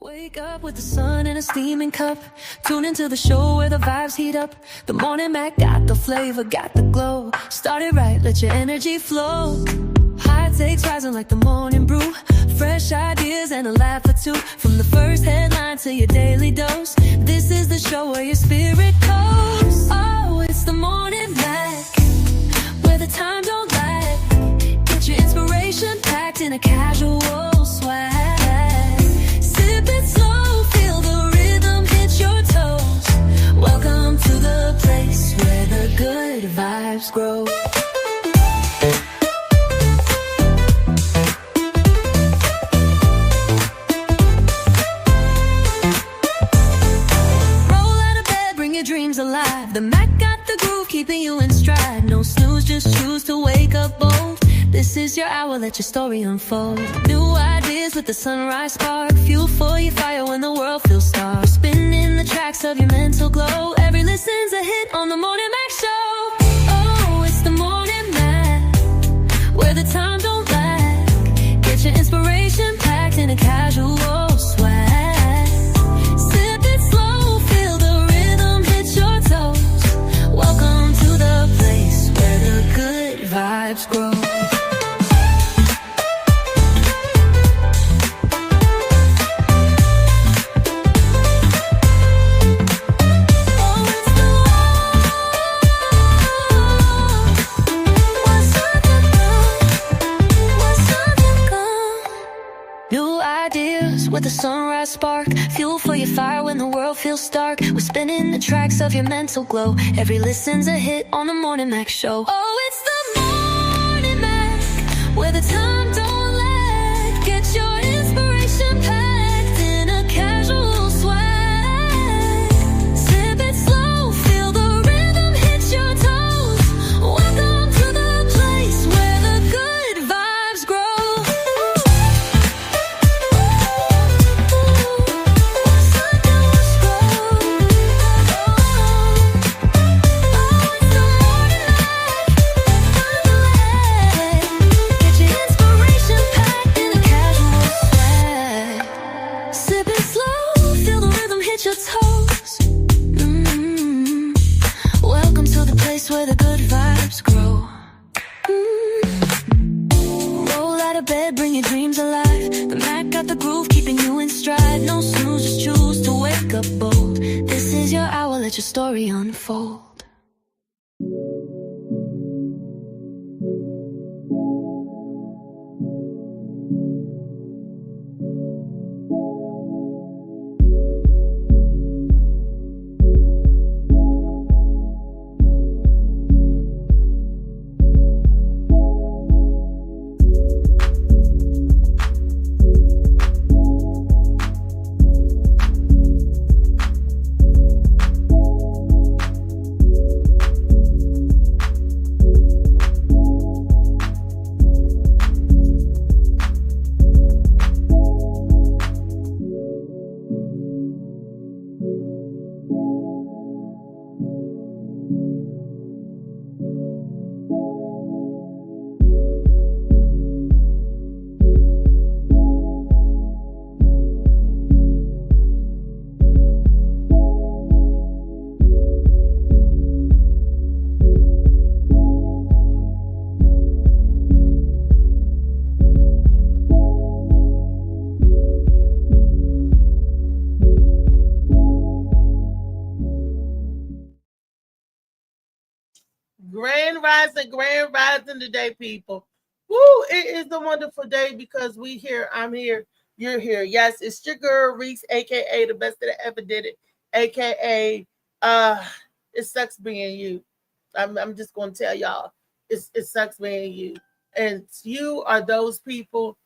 Wake up with the sun in a steaming cup. Tune into the show where the vibes heat up. The Morning Mac got the flavor, got the glow. Start it right, let your energy flow. High takes rising like the morning brew. Fresh ideas and a laugh or two. From the first headline to your daily dose. This is the show where your spirit goes. Oh, it's the Morning Mac, where the time don't lag. Get your inspiration packed in a casual swag. Sip it slow, feel the rhythm hit your toes. Welcome to the place where the good vibes grow. Dreams alive. The Mac got the groove, keeping you in stride. No snooze, just choose to wake up bold. This is your hour, let your story unfold. New ideas with the sunrise spark. Fuel for your fire when the world feels dark. Spinning the tracks of your mental glow. Every listen's a hit on the Morning Mac Show. Oh, it's the Morning Mac, where the time don't lag. Get your inspiration packed in a casual swag. Welcome to the place where the good vibes grow. New ideas with a sunrise spark. Fuel for your fire when the world feels dark. We're spinning the tracks of your mental glow. Every listen's a hit on the Morning Mac Show. Oh, it's the Morning Mac, where the time don't lag. Get your inspiration packed in a casual swag. Sip it slow, feel the rhythm hit your toes. Welcome to the place where the good vibes grow. Your toes. Welcome to the place where the good vibes grow. Roll out of bed, bring your dreams alive. The Mac got the groove, keeping you in stride. No snooze, just choose to wake up bold. This is your hour, let your story unfold. Grand rising today, people. Woo, it is a wonderful day because we here, I'm here, you're here. Yes, it's your girl Reese, aka the best that ever did it, aka it sucks being you. I'm just gonna tell y'all, it sucks being you. And you are those people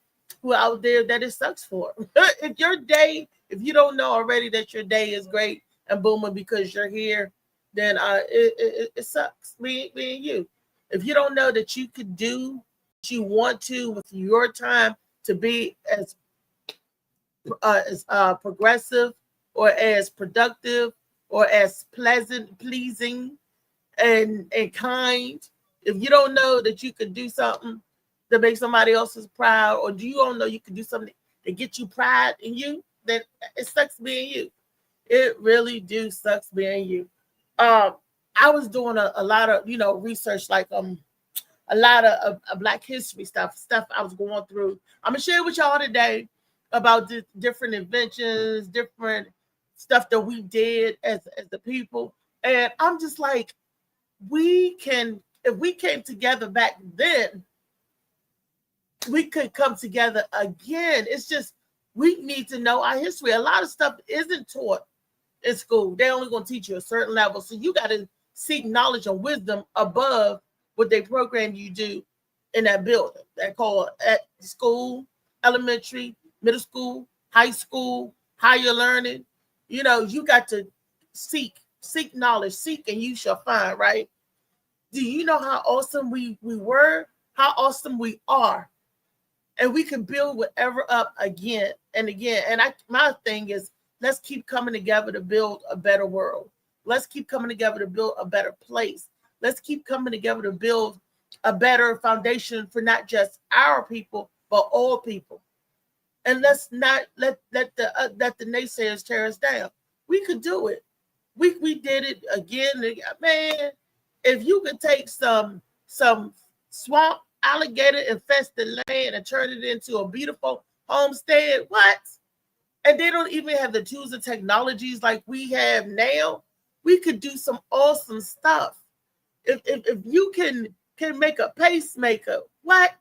who are out there that it sucks for. If your day, if you don't know already that your day is great and booming because you're here, then it sucks being you. If you don't know that you could do what you want to with your time to be as progressive or as productive or as pleasant, pleasing, and kind, if you don't know that you could do something to make somebody else's proud, or do you don't know you could do something to get you pride in you, that it sucks being you. It really do sucks being you. Um, I was doing a lot of research, like a lot of Black history stuff I was going through. I'm gonna share with y'all today about the different inventions, different stuff that we did as the people, and I'm just like, we can if we came together back then, we could come together again. It's just we need to know our history. A lot of stuff isn't taught in school. They only gonna teach you a certain level, so you got to seek knowledge and wisdom above what they program you do in that building. They call it at school, elementary, middle school, high school, higher learning. You got to seek knowledge, seek and you shall find, right? Do you know how awesome we were? How awesome we are? And we can build whatever up again and again. And my thing is, let's keep coming together to build a better world. Let's keep coming together to build a better place. Let's keep coming together to build a better foundation for not just our people, but all people. And let's not let the naysayers tear us down. We could do it. We did it again and again. Man, if you could take some swamp alligator infested land and turn it into a beautiful homestead, what? And they don't even have the tools and technologies like we have now. We could do some awesome stuff. If you can make a pacemaker, what?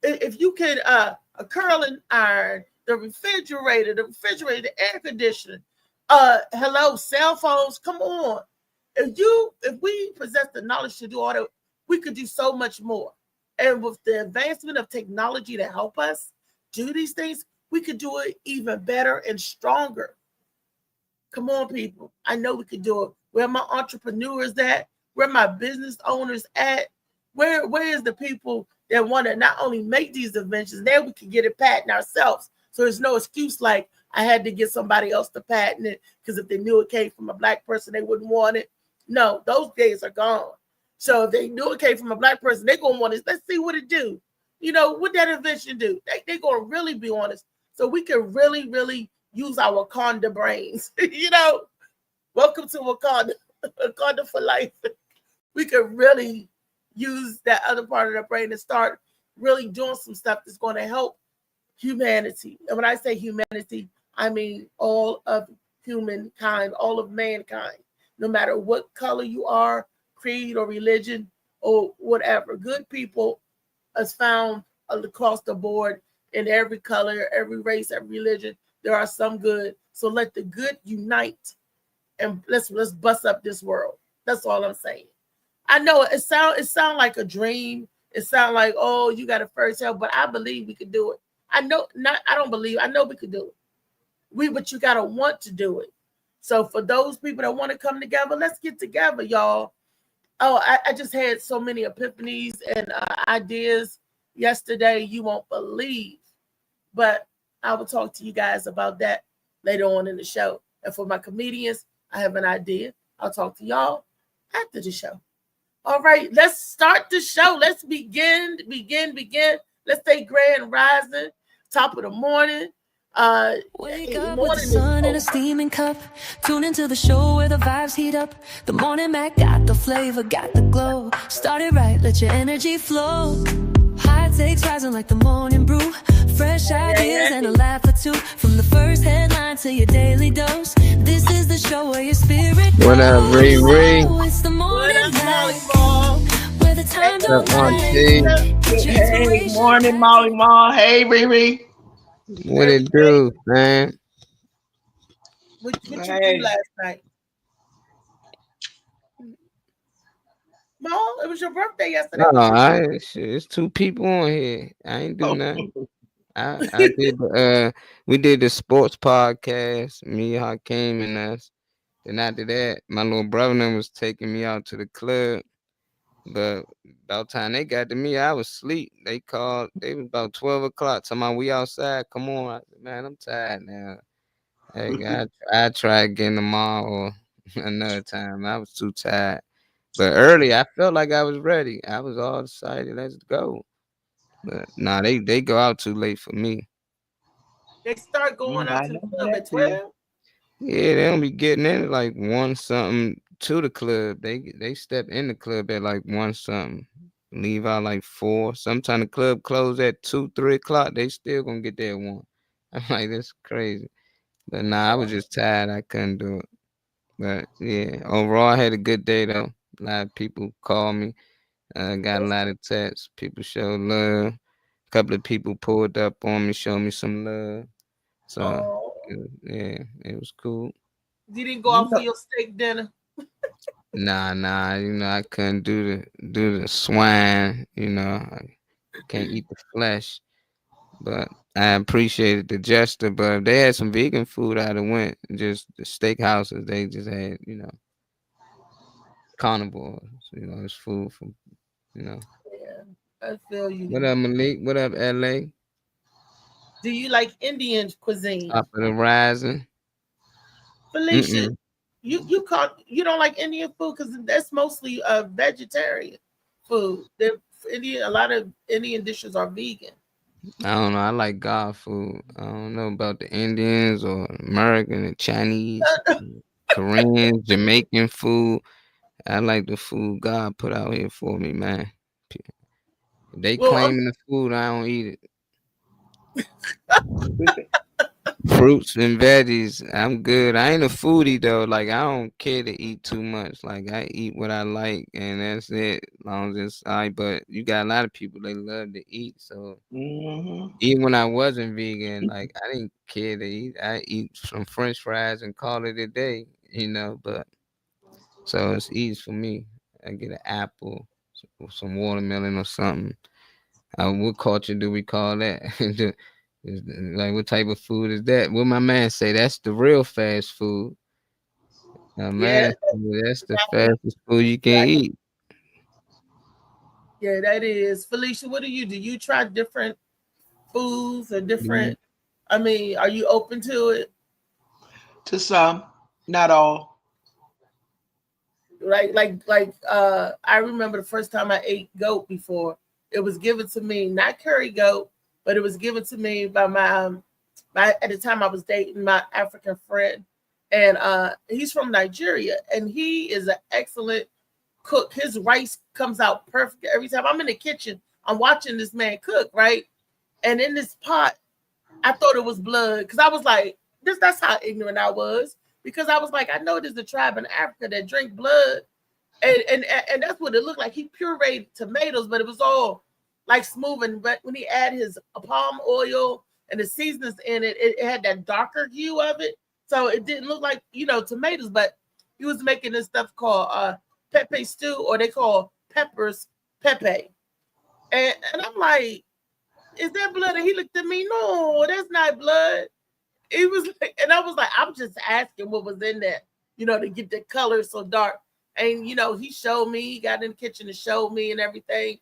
If you can a curling iron, the refrigerator, the air conditioner, hello, cell phones, come on. If we possess the knowledge to do all that, we could do so much more. And with the advancement of technology to help us do these things, we could do it even better and stronger. Come on, people. I know we could do it. Where my entrepreneurs at? Where my business owners at? Where is the people that want to not only make these inventions, now we can get it patent ourselves. So there's no excuse like I had to get somebody else to patent it because if they knew it came from a Black person, they wouldn't want it. No, those days are gone. So if they knew it came from a Black person, they're going to want it. Let's see what it do. What that invention do? They're going to really be honest. So we can really, really use our Wakanda brains. Welcome to Wakanda, Wakanda for life. We could really use that other part of the brain and start really doing some stuff that's going to help humanity. And when I say humanity, I mean all of humankind, all of mankind, no matter what color you are, creed or religion or whatever. Good people is found across the board in every color, every race, every religion. There are some good. So let the good unite and let's bust up this world. That's all I'm saying. I know it sound like a dream. It sounds like, oh, you got a first help, but I believe we could do it. I know we could do it. But you gotta want to do it. So for those people that want to come together, let's get together, y'all. Oh, I just had so many epiphanies and ideas yesterday. You won't believe, but I will talk to you guys about that later on in the show. And for my comedians, I have an idea. I'll talk to y'all after the show. All right, let's start the show. Let's begin. Let's say grand rising, top of the morning. Wake up with the sun in a steaming cup. Tune into the show where the vibes heat up. The morning Mac got the flavor, got the glow. Started right, let your energy flow. High takes rising like the morning brew. Fresh ideas and a laugh or two. From the first headline to your daily dose. This is the show where your spirit goes. What up, Riri? Oh, it's the morning Mac. Where the time What's up, Auntie? Hey, morning, Molly Ma. Hey, Riri. What it do, man? What you do last night? Mom, it was your birthday yesterday. No, it's two people on here. I ain't do nothing. I did we did the sports podcast, me, Hakeem, and us. Then after that, my little brother was taking me out to the club. But about time they got to me, I was asleep. They called, they was about 12 o'clock. Talking we outside, come on. I said, man, I'm tired now. Hey, I try again tomorrow or another time. I was too tired. But early, I felt like I was ready. I was all excited. Let's go. But nah, they go out too late for me. They start going out I to the know club that at too. 12. Yeah, they don't be getting in like one something to the club. They step in the club at like one something, leave out like four. Sometimes the club close at 2, 3 o'clock. They still gonna get there at one. I'm like, that's crazy. But nah, I was just tired. I couldn't do it. But yeah, overall, I had a good day though. A lot of people called me. Got a lot of texts. People showed love. A couple of people pulled up on me, showed me some love. So Oh, yeah, it was cool. you didn't go You out for know, your steak dinner. Nah, I couldn't do the swine, I can't eat the flesh. But I appreciated the gesture. But if they had some vegan food, I'd have went. Just the steakhouses, they just had, carnivores, it's food for, you know. Yeah, I feel What you. up, Malik? What up, LA? Do you like Indian cuisine? Top of the rising. Felicia, Mm-mm. you don't like Indian food because that's mostly vegetarian food. A lot of Indian dishes are vegan. I don't know. I like God food. I don't know about the Indians or American and Chinese, Korean, Jamaican food. I like the food God put out here for me, man. If they Well, claiming the food, I don't eat it. Fruits and veggies, I'm good. I ain't a foodie though. Like I don't care to eat too much. Like I eat what I like, and that's it. As long as it's all right. But you got a lot of people they love to eat. So hmm even when I wasn't vegan, like I didn't care to eat. I eat some French fries and call it a day. But so it's easy for me. I get an apple, some watermelon or something. What culture do we call that? Like, what type of food is that? What my man say? That's the real fast food. yeah, American, that's the fastest food you can eat. yeah, that is. Felicia, what do you do? You try different foods or Mhm. different? I mean, are you open to it? to some, not all. Right, I remember the first time I ate goat before. It was given to me, not curry goat, but it was given to me by my at the time I was dating my African friend, and he's from Nigeria, and he is an excellent cook. His rice comes out perfect every time. I'm in the kitchen, I'm watching this man cook, right? And in this pot, I thought it was blood because I was like, this. That's how ignorant I was, because I was like, I know there's a tribe in Africa that drink blood, and that's what it looked like. He pureed tomatoes, but it was all like smooth. And but when he added his palm oil and the seasonings in it, it had that darker hue of it, so it didn't look like tomatoes. But he was making this stuff called pepe stew, or they call peppers pepe, and I'm like, is that blood? And he looked at me, no, that's not blood. It was like, and I was like, I'm just asking what was in there, to get the color so dark. And he showed me, he got in the kitchen and showed me and everything.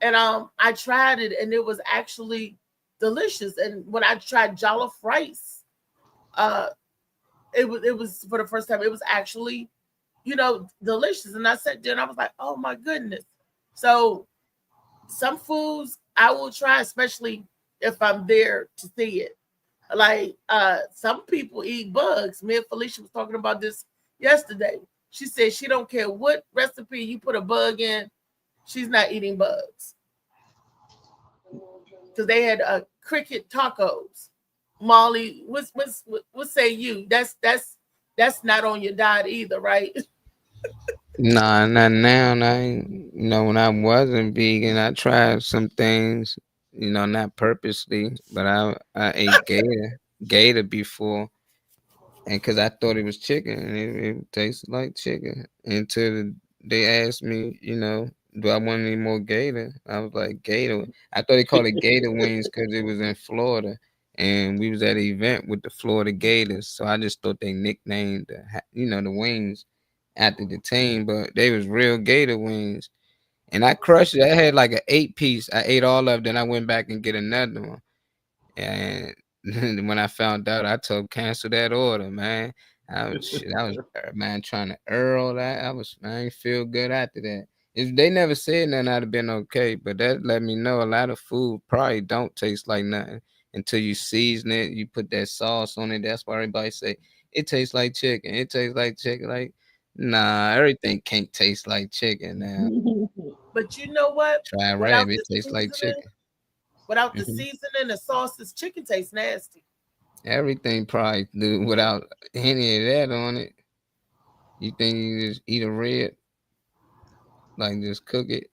And I tried it and it was actually delicious. And when I tried jollof rice, uh it was for the first time, it was actually, delicious. And I sat there and I was like, oh my goodness. So some foods I will try, especially if I'm there to see it. Like some people eat bugs. Me and Felicia was talking about this yesterday. She said she don't care what recipe you put a bug in, she's not eating bugs because they had cricket tacos. Molly, what say you? That's not on your diet either, right? Nah, not now. I ain't, when I wasn't vegan, I tried some things, not purposely, but I ate gator before, and because I thought it was chicken, and it tasted like chicken until they asked me, do I want any more gator? I was like, gator. I thought they called it gator wings because it was in Florida, and we was at an event with the Florida Gators, so I just thought they nicknamed the wings after the team, but they was real gator wings, and I crushed it. I had like an 8 piece. I ate all of it, then I went back and get another one. And when I found out, I told cancel that order, man. Man trying to earl that. I ain't feel good after that. If they never said nothing, I'd have been okay. But that let me know a lot of food probably don't taste like nothing. until you season it. You put that sauce on it. That's why everybody say it tastes like chicken. It tastes like chicken. Like, nah, everything can't taste like chicken now. But you know what? Try Without rabbit, the it tastes like seasoning, chicken. without the Mhm. seasoning, the sauces, chicken tastes nasty. Everything probably do without any of that on it. You think you just eat a rib, like just cook it,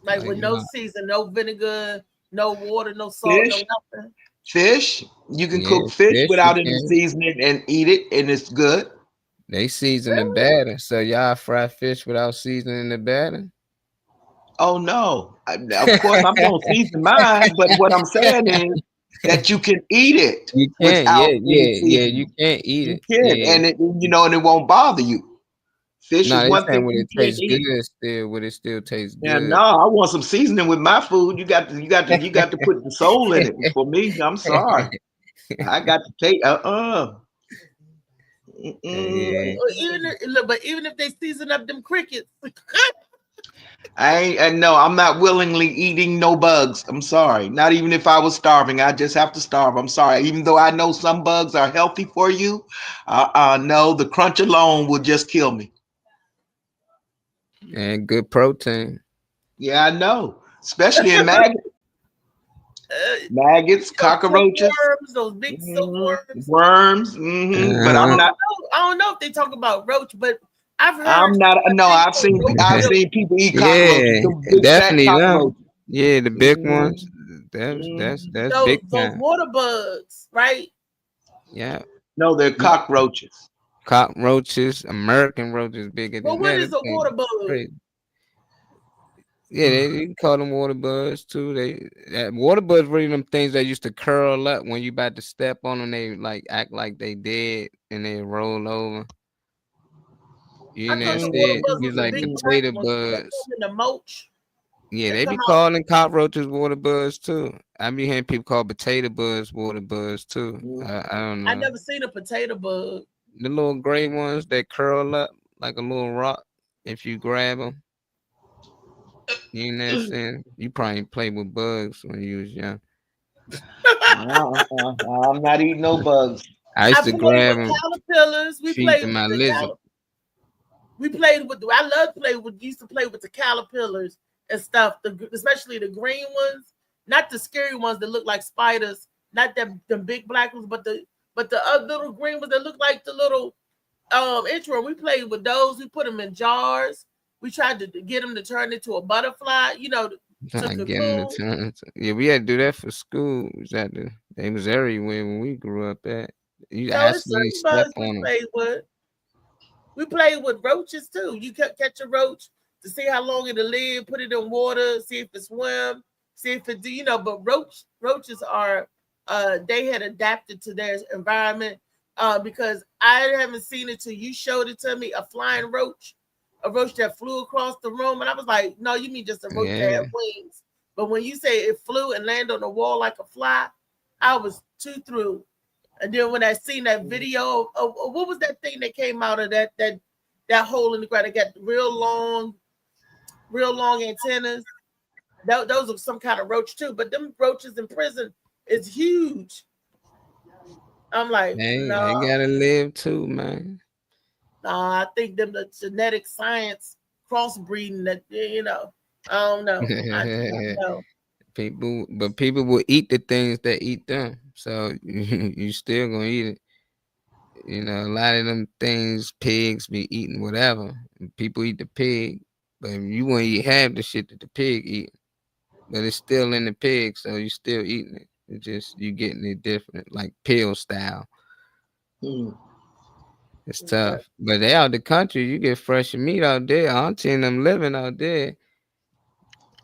Like like with no nah. season, no vinegar, no water, no salt, no Fish, nothing. fish. You can Yeah, cook fish fish you without any can. seasoning and eat it, and it's good. They season the Really? batter, so y'all fry fish without seasoning the batter. Oh no! Of course, I'm gonna season mine, but what I'm saying is that you can eat it You can, without yeah, any yeah, yeah. You seasoning. can't eat You it. can, Yeah. and and it won't bother you. Fish No, is they one saying thing would you it can't taste eat. good still? Would it still taste And good? no, I want some seasoning with my food. You got to put the soul in it. For me, I'm sorry. I got to take Mm-mm. Yeah. Or look, but even if they season up them crickets, I ain't. And no, I'm not willingly eating no bugs. I'm sorry. Not even if I was starving. I just have to starve. I'm sorry. Even though I know some bugs are healthy for you, no, the crunch alone will just kill me. And good protein. Yeah, I know. Especially in maggots, those cockroaches, silkworms, those big silkworms. worms. But I Uh-huh. don't I'm not. know. I don't know if they talk about roach, but I've heard I'm not. some No, things I've on seen. roach I've milk. seen people eat cockroaches. Yeah, The big fat definitely them. cockroaches. Yeah, the big ones. Mhm, That's Those big those time. water bugs, right? Yeah. No, they're You- cockroaches. Cockroaches, American roaches bigger But than what that. is Them a water things bug? crazy. Yeah, you can call them water bugs too. Water bugs really them things that used to curl up when you about to step on them. They like act like they dead and they roll over. You I know, thought the Mhm, water instead bugs be was the like big black potato ones that bugs. come in the mulch Yeah, that they come be out. calling cockroaches water bugs too. I be hearing people call potato bugs water bugs too. mhm. I don't I know. never seen a potato bug. The little gray ones that curl up like a little rock. If you grab them, you know what I'm saying? You probably played with bugs when you was young. I'm not eating no bugs. I I used to played grab with them, caterpillars. We feed played them with my the lizard. we played with. I love to play with. Used to play with the caterpillars and stuff. Especially the green ones, not the scary ones that look like spiders. Not the big black ones, but the other little green ones that look like the little intro. We played with those. We put them in jars. We tried to get them to turn into a butterfly. To I get them to cocoon. turn. Yeah, we had to do that for school. They was everywhere when we grew up at. You No, it's actually certain step bugs we on them. played with. We played with roaches too. You catch a roach to see how long it'll live, put it in water, see if it swim, see if it do, but roaches are they had adapted to their environment because I haven't seen it till you showed it to me, a flying roach, a roach that flew across the room. And I was like, no, you mean just a roach that Yeah. had wings. But when you say it flew and landed on the wall like a fly, I was too through. And then when I seen that video of what was that thing that came out of that hole in the ground? It got real long antennas. Those are some kind of roach too. But them roaches in prison is huge. I'm like, Hey, no, they gotta live too, man. no. I think them the genetic science crossbreeding that I don't know. I do not know. People will eat the things that eat them. So you still gonna eat it. You know, a lot of them things, pigs be eating whatever. People eat the pig, but you want to eat half the shit that the pig eat. But it's still in the pig, so you still eating it. It's just you getting it different, like pill style. Mhm. It's Okay. tough. But they out the country, you get fresh meat out there. Auntie and them living out there.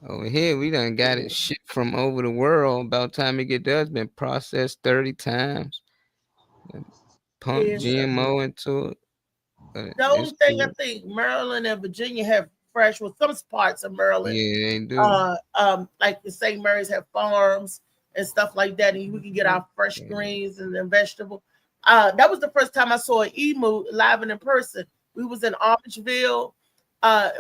Over here, we done got it shipped from over the world. About time it get there, it's been processed 30 times. And pump Yes. GMO into it. But The it's only thing I good. think Maryland and Virginia have fresh, with some parts of Maryland, Yeah, they do. like the St. Mary's have farms and stuff like that, and we can get our fresh Yeah. greens and then vegetable. That was the first time I saw an emu live and in person. We was in Orangeville.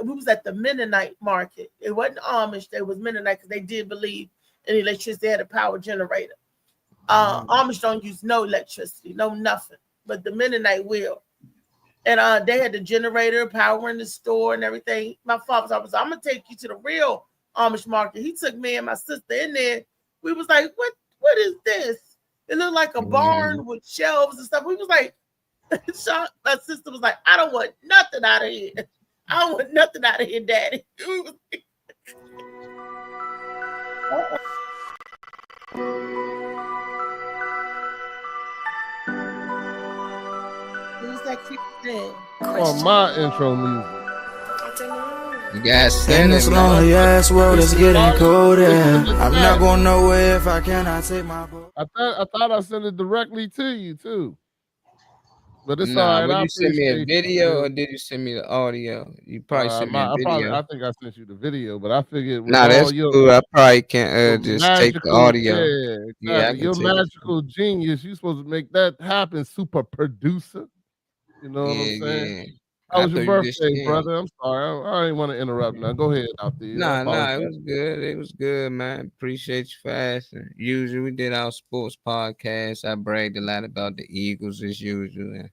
We was at the Mennonite market. It wasn't Amish, it was Mennonite because they did believe and electricity. They had a power generator. Amish don't use no electricity, no nothing, but the Mennonite will. And they had the generator, power in the store and everything. My father's always, I'm gonna take you to the real Amish market. He took me and my sister in there. We was like, what is this? It looked like a barn with shelves and stuff. We was like, my sister was like, I don't want nothing out of here. I don't want nothing out of here, Daddy. Who's that creepy thing? On my intro music. You guys In send this it, lonely man. ass world, it's getting colder. I'm not going nowhere if I cannot take my boat. I thought I sent it directly to you too. But it's Nah, all right. would I you send me a appreciate video you. or did you send me the audio? You probably sent me a I video. think I sent you the video, but I figured with Nah, all that's your cool. I probably can just take the magical, audio. yeah, Yeah, I exactly. can Your take it. magical genius, you supposed to make that happen, super producer. You know what I'm saying? Yeah. How I was your thought you just birthday, saying. brother? I'm sorry. I didn't want to interrupt now. Go ahead out there. Nah, it was good. It was good, man. Appreciate you for asking. Usually we did our sports podcast. I bragged a lot about the Eagles as usual. And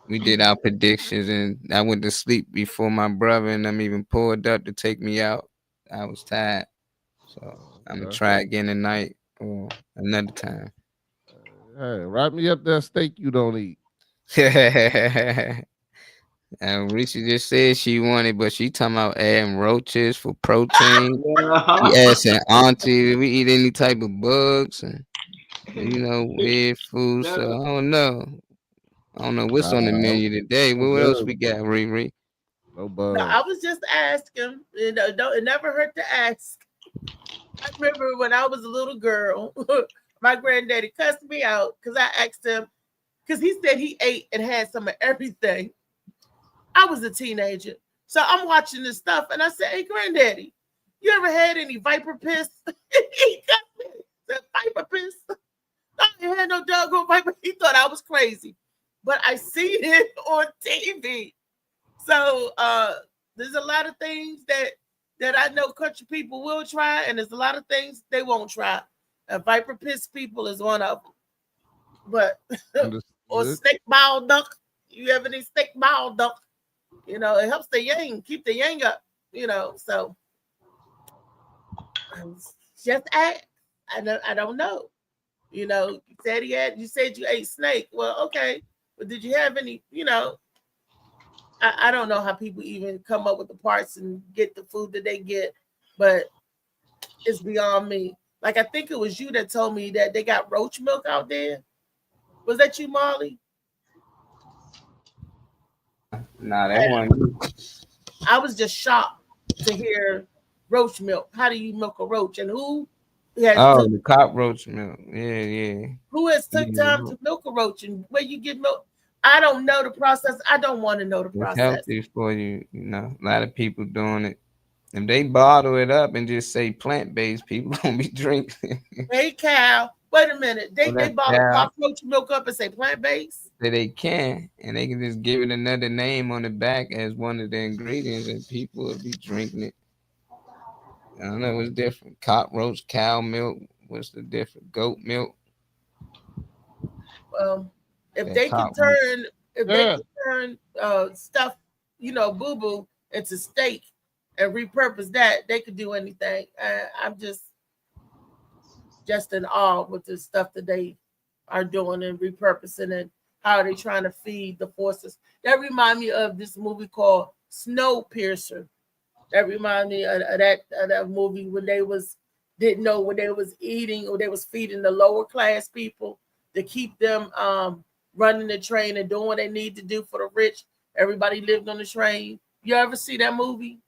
we did our predictions and I went to sleep before my brother and them even pulled up to take me out. I was tired. So I'm gonna try again tonight or another time. Hey, wrap me up that steak you don't eat. And Richie just said she wanted, but she talking about adding roaches for protein. We asking auntie, we eat any type of bugs and weird food. So I don't know. I don't know what's on the menu today. What else we got, Riri? No bugs. No, I was just asking. It never hurt to ask. I remember when I was a little girl, my granddaddy cussed me out because I asked him, because he said he ate and had some of everything. I was a teenager. So I'm watching this stuff and I said, hey, granddaddy, you ever had any viper piss? He cussed me. Said, viper piss? I ain't had no doggone viper. He thought I was crazy. But I seen it on TV. So there's a lot of things that I know country people will try, and there's a lot of things they won't try. Viper piss people is one of them. But or snake bile duck. You have any snake bile duck? It helps the yang, keep the yang up. So just ask. I don't know. You said you said you ate snake. Well, okay, but did you have any? I don't know how people even come up with the parts and get the food that they get, but it's beyond me. Like, I think it was you that told me that they got roach milk out there. Was that you, Molly? Nah, that one. I was just shocked to hear roach milk. How do you milk a roach? And who has the cockroach milk. Yeah. Who has took time to milk a roach and where you get milk? I don't know the process. I don't want to know the process. It's healthy for you. A lot of people doing it. If they bottle it up and just say plant-based, people gonna be drinking. Hey, Cal. Wait a minute. They bottle cockroach milk up and say plant-based? They can, and they can just give it another name on the back as one of the ingredients, and people will be drinking it. I don't know what's different. Cockroach, cow milk. What's the difference? Goat milk. Well, if they can turn stuff, boo-boo into steak and repurpose that, they could do anything. I'm just in awe with the stuff that they are doing and repurposing and how are they trying to feed the forces. That remind me of this movie called Snowpiercer. That remind me of that movie when they didn't know when they was eating or they was feeding the lower class people to keep them running the train and doing what they need to do for the rich. Everybody lived on the train. You ever see that movie?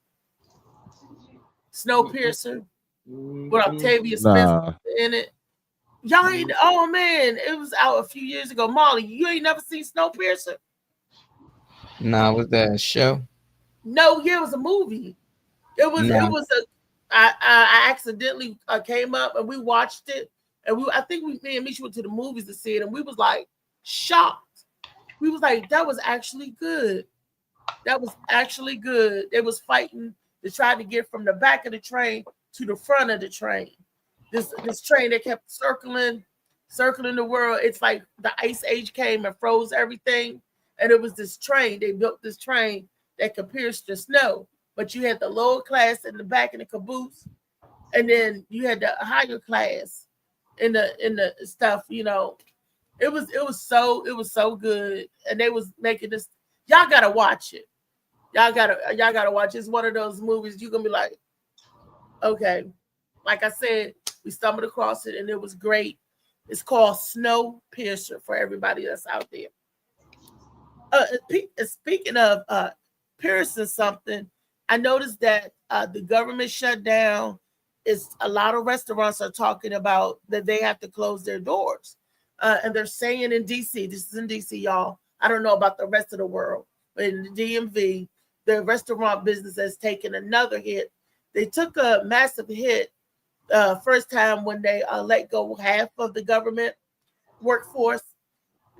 Snowpiercer with Octavia Spencer in it. Y'all ain't, oh man, it was out a few years ago. Molly, you ain't never seen Snowpiercer? Nah, was that a show? No, yeah, it was a movie. I accidentally came up and we watched it, and me and Misha went to the movies to see it, and we was like shocked. We was like, that was actually good. That was actually good. They was fighting to try to get from the back of the train to the front of the train. this train that kept circling the world. It's like the ice age came and froze everything, and it was this train. They built this train that could pierce the snow, but you had the lower class in the back in the caboose, and then you had the higher class in the stuff. It was so good, and they was making this. Y'all gotta watch it. Y'all gotta watch it. It's one of those movies you're gonna be like, okay. Like I said, we stumbled across it and it was great. It's called Snowpiercer for everybody that's out there. Speaking of piercing something, I noticed that the government shut down. A lot of restaurants are talking about that they have to close their doors. And they're saying in DC, this is in DC, y'all. I don't know about the rest of the world, but in the DMV, the restaurant business has taken another hit. They took a massive hit first time when they let go half of the government workforce,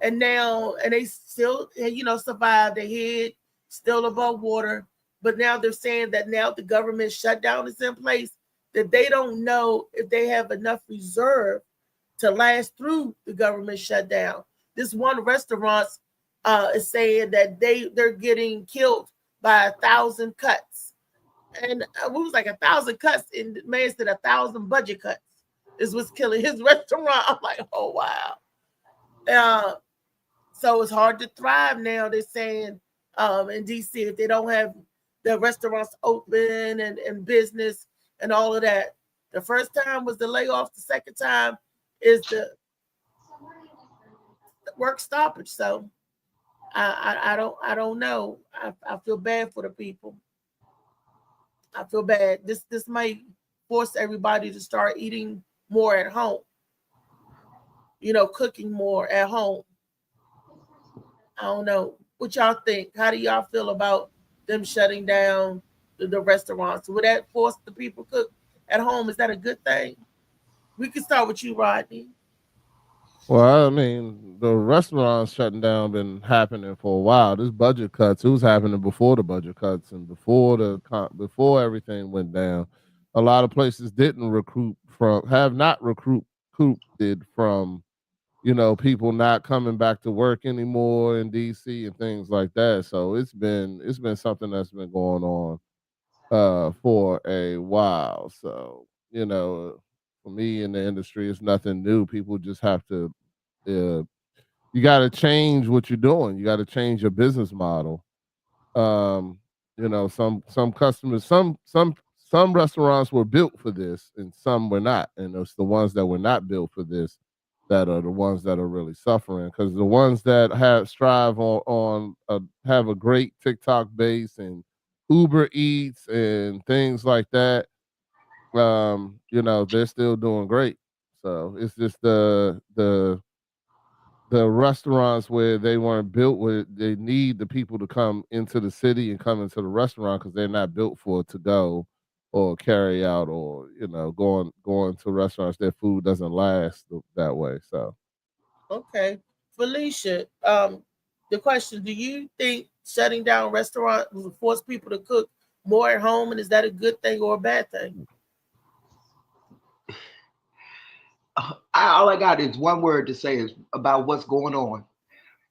and they still survived. Their head still above water, but now they're saying that now the government shutdown is in place, that they don't know if they have enough reserve to last through the government shutdown. This one restaurant is saying that they're getting killed by 1,000 cuts. And it was like 1,000 cuts, and the man said 1,000 budget cuts is what's killing his restaurant. I'm like, oh wow. So it's hard to thrive now. They're saying in DC, if they don't have the restaurants open and business and all of that. The first time was the layoff. The second time is the work stoppage. So I don't know. I feel bad for the people. I feel bad. This might force everybody to start eating more at home. Cooking more at home. I don't know. What y'all think? How do y'all feel about them shutting down the restaurants? Would that force the people to cook at home? Is that a good thing? We can start with you, Rodney. Well, I mean, the restaurants shutting down been happening for a while. This budget cuts, it was happening before the budget cuts and before everything went down. A lot of places didn't have not recruited from, people not coming back to work anymore in DC and things like that. So it's been something that's been going on for a while. So, for me in the industry, it's nothing new. People just have to, you got to change what you're doing. You got to change your business model. Some customers, some restaurants were built for this, and some were not. And it's the ones that were not built for this that are the ones that are really suffering. Because the ones that have a great TikTok base and Uber Eats and things like that, they're still doing great. So it's just the restaurants where they weren't built with, they need the people to come into the city and come into the restaurant because they're not built for it to go or carry out or going to restaurants. Their food doesn't last that way. So okay, Felicia, the question: do you think shutting down restaurants will force people to cook more at home, and is that a good thing or a bad thing? All I got is one word to say is about what's going on,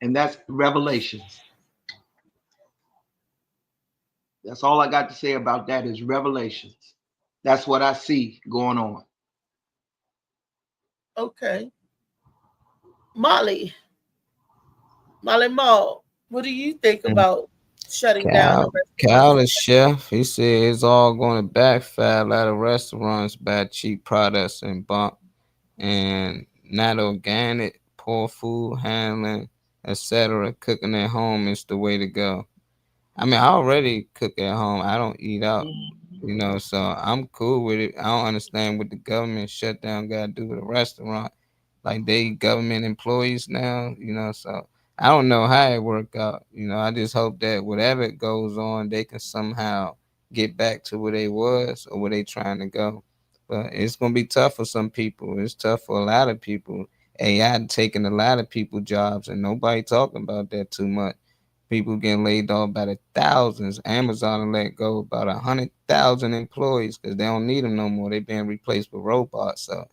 and that's revelations. That's all I got to say about that is revelations. That's what I see going on. Okay. Molly Mall, what do you think about shutting down? Cal is chef. He said it's all going to backfire. A lot of restaurants buy cheap products and bump and not organic, poor food handling, etc. Cooking at home is the way to go. I mean, I already cook at home. I don't eat out, so I'm cool with it. I don't understand what the government shutdown got to do with a restaurant. Like they government employees now, so I don't know how it work out. I just hope that whatever goes on, they can somehow get back to where they was or where they trying to go. But it's gonna be tough for some people. It's tough for a lot of people. AI taking a lot of people jobs, and nobody talking about that too much. People getting laid off by the thousands. Amazon let go about 100,000 employees because they don't need them no more. They being replaced with robots. So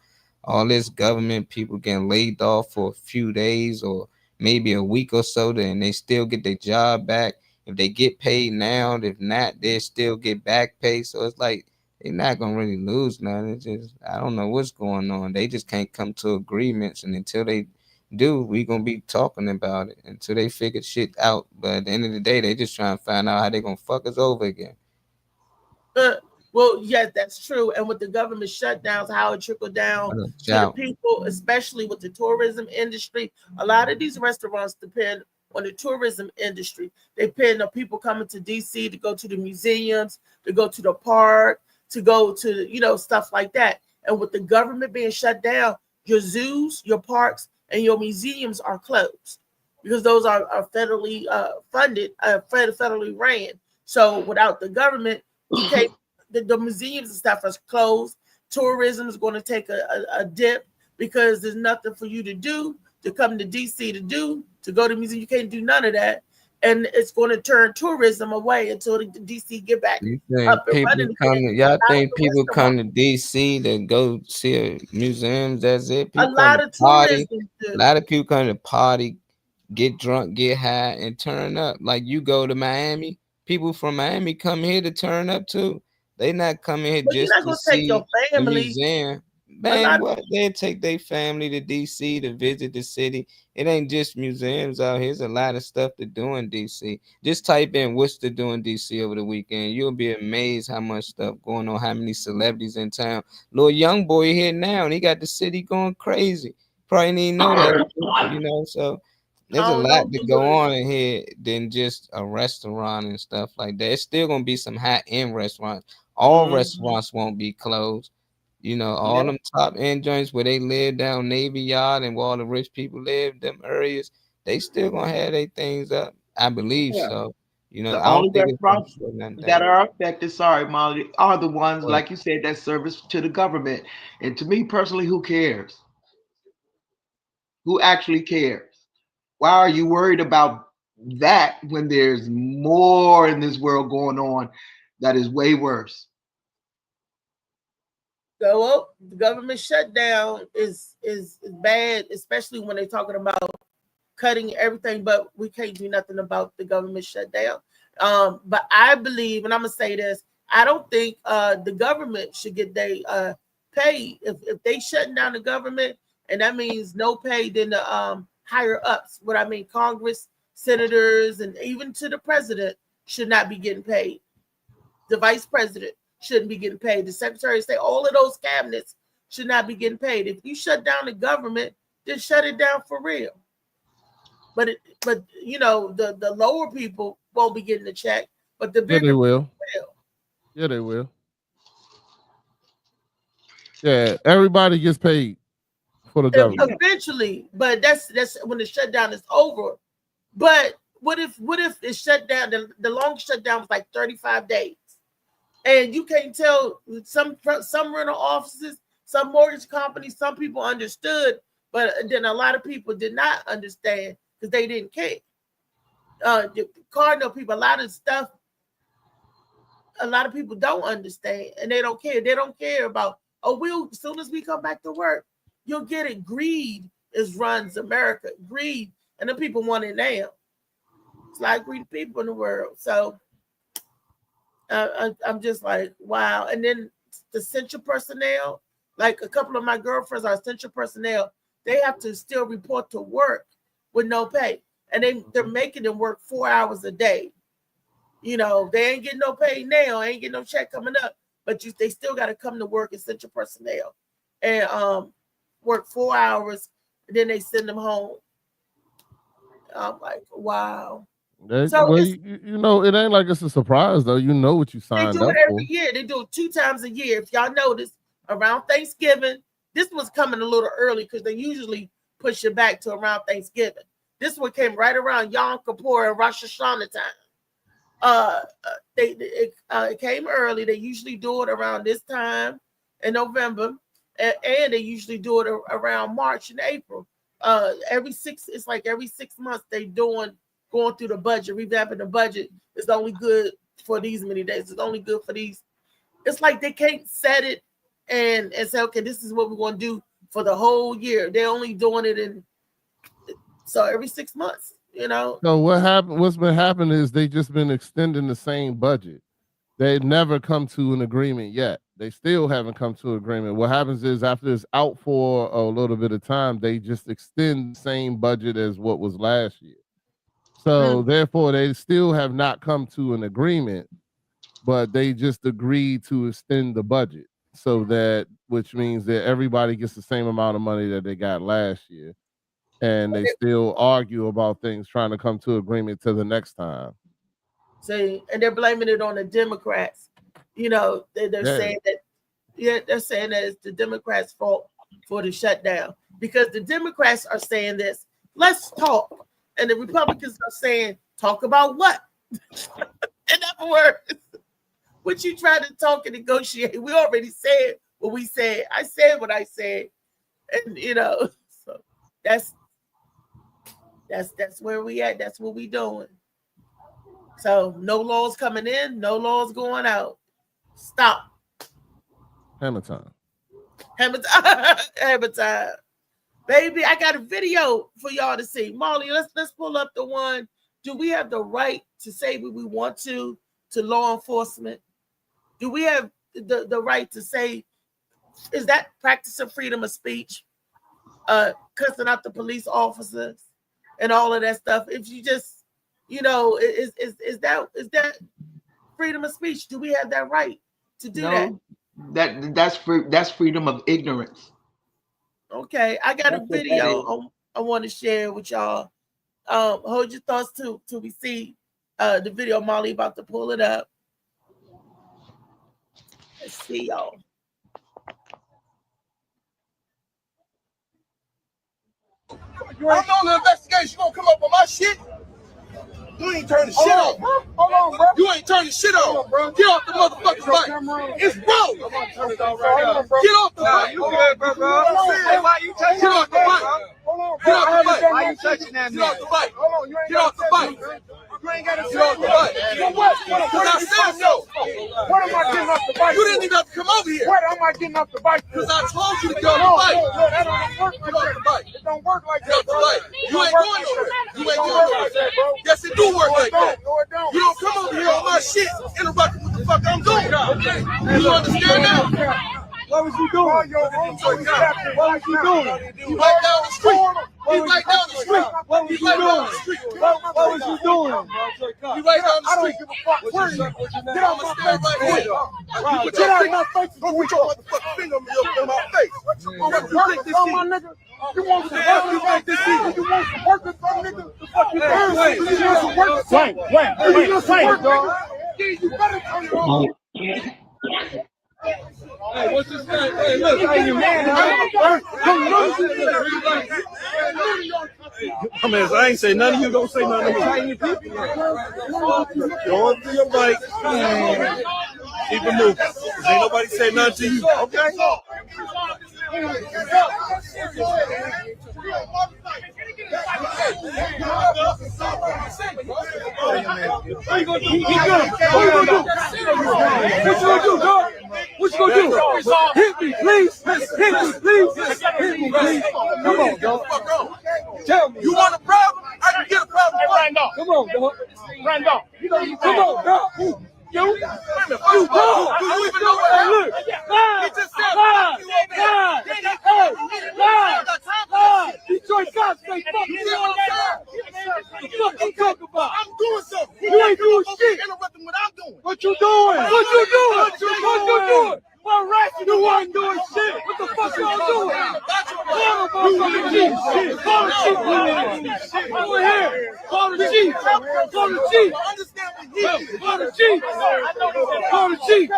all this government people getting laid off for a few days or maybe a week or so, then they still get their job back. If they get paid now, if not, they still get back pay. So it's like they're not gonna really lose nothing. It's just I don't know what's going on. They just can't come to agreements, and until they do, we gonna be talking about it until they figure shit out. But at the end of the day, they just trying to find out how they gonna fuck us over again. Well, yes, that's true. And with the government shutdowns, how it trickled down to the people, especially with the tourism industry. A lot of these restaurants depend on the tourism industry. They depend on people coming to DC to go to the museums, to go to the park, to go to, stuff like that. And with the government being shut down, your zoos, your parks, and your museums are closed because those are federally funded, federally ran. So without the government, you can't. The museums and stuff are closed. Tourism is going to take a dip because there's nothing for you to do, to come to DC to go to museum. You can't do none of that. And it's going to turn tourism away until the DC get back up and running. Y'all think people come to DC to go see museums? That's it? People a lot of tourism. A lot of people come to party, get drunk, get high, and turn up. Like you go to Miami, people from Miami come here to turn up too. They not coming here just to see your family. The museum. Man, what? They take their family to DC to visit the city. It ain't just museums out here. There's a lot of stuff to do in DC. Just type in what's to do in DC over the weekend. You'll be amazed how much stuff going on, how many celebrities in town. Little young boy here now, and he got the city going crazy. Probably didn't even know that, so there's a lot to go on in here than just a restaurant and stuff like that. It's still gonna be some high-end restaurants. All restaurants won't be closed. All them top-end joints where they live down Navy Yard and where all the rich people live, them areas, they still gonna have their things up. I believe so. The only restaurants that are affected, sorry, Molly, are the ones, like you said, that service to the government. And to me personally, who cares? Who actually cares? Why are you worried about that when there's more in this world going on that is way worse? So the government shutdown is bad, especially when they're talking about cutting everything, but we can't do nothing about the government shutdown. But I believe, and I'm gonna say this, I don't think the government should get their pay. If they shutting down the government, and that means no pay, then the higher ups, what I mean, Congress, senators, and even to the president should not be getting paid. The vice president shouldn't be getting paid. The secretary of state, all of those cabinets should not be getting paid. If you shut down the government, then shut it down for real. But the lower people won't be getting a check, but the bigger they will. Yeah, they will. Yeah, everybody gets paid for the government eventually. But that's when the shutdown is over. But what if it's shut down? The long shutdown was like 35 days. And you can't tell some rental offices, some mortgage companies, some people understood, but then a lot of people did not understand because they didn't care. The Cardinal people, a lot of stuff, a lot of people don't understand and they don't care. They don't care about, as soon as we come back to work, you'll get it. Greed runs America. Greed. And the people want it now. It's like greedy people in the world. So I'm just like, wow. And then the essential personnel, like a couple of my girlfriends are essential personnel. They have to still report to work with no pay. And they're making them work 4 hours a day. They ain't getting no pay now. Ain't getting no check coming up. But they still got to come to work, essential personnel, and work 4 hours. And then they send them home. I'm like, wow. So it ain't like it's a surprise though. You know what you signed up for. They do it every year. They do it 2 times a year. If y'all notice, around Thanksgiving, this was coming a little early because they usually push it back to around Thanksgiving. This one came right around Yom Kippur and Rosh Hashanah time. It came early. They usually do it around this time in November, and they usually do it around March and April. Every 6 months they doing going through the budget, revamping the budget is only good for these many days. It's only good for these. It's like they can't set it and say, okay, this is what we're going to do for the whole year. They're only doing it so every 6 months, you know. So what's been happening is they just been extending the same budget. They've never come to an agreement yet. They still haven't come to an agreement. What happens is after it's out for a little bit of time, they just extend the same budget as what was last year. So therefore, they still have not come to an agreement, but they just agreed to extend the budget so that, which means that everybody gets the same amount of money that they got last year. And they still argue about things, trying to come to agreement to the next time. See, and they're blaming it on the Democrats. You know, they're saying that, they're saying that it's the Democrats' fault for the shutdown because the Democrats are saying this, let's talk. And the Republicans are saying, talk about what? In other words, what you trying to talk and negotiate? We already said what we said. I said what I said. And, you know, so that's where we at. That's what we doing. So no laws coming in, no laws going out. Stop. Hammer time. Hammer time. Hammer time. Baby, I got a video for y'all to see. Marley, let's pull up the one. Do we have the right to say what we want to law enforcement? Do we have the right to say, is that practice of freedom of speech? Cussing out the police officers and all of that stuff. If you just, you know, is that freedom of speech? Do we have that right to do that? That's freedom of ignorance. Okay, I got a video I want to share with y'all. Hold your thoughts till we see the video. Molly about to pull it up. Let's see, y'all. I'm on the investigation. You gonna come up on my shit? You ain't turning shit on. Hold on, bro. You ain't turning shit on, bro. Get off the motherfucking bike. It's broke. Get off the bike. You good, bro? Hey, why you touching? Get off the bike. Get off the bike. Why you touching that man? Get off the bike. Get off the bike. You ain't got to get off the bike. Because I said so. What am I getting off the bike? You didn't even have to come over here. What am I getting off the bike? Because I told you to get off the bike. No, that don't work like that. It don't work like that, bro. You ain't going nowhere. You ain't going nowhere. Yes, it do work like that. You don't come over here on my shit, interrupting what the fuck I'm doing. You understand that? What was you doing? What was you doing? You right down the street. He right down the street. What was you doing? What was you doing? You right down the street. Get out my face right here. Get out my face. Don't put your motherfucking finger on my face. You think this nigga? You want some work? You think this nigga? You want some work, nigga? The fuck you doing? You want some work? Wait, dog. You better turn it on. Hey, what's his name? Hey, look. Hey, you man. Come here, I ain't say none of you. Don't say none of me. Go on to your bike. Keep it moving. Ain't nobody say nothing to you. Okay? What you gonna do? What you gonna do? Hit me, please. Hit me, please. Hit me, please. Come on, dog. Tell me. You want a problem? I can get a problem. Randolph. Come on, dog. Randolph. Come on, dog. You dog. Do you even know what happened? He just said, Detroit cops say, fuck you. What you talking about? I'm doing something. You ain't doing shit. Interrupting what I'm doing. What you doing? What you doing? What you doing? Well, Ratchet, you ain't doing shit. What the fuck y'all doing? Call the chief. Call the chief. Over here. Call the chief. Call the chief. Call the chief. Call the chief.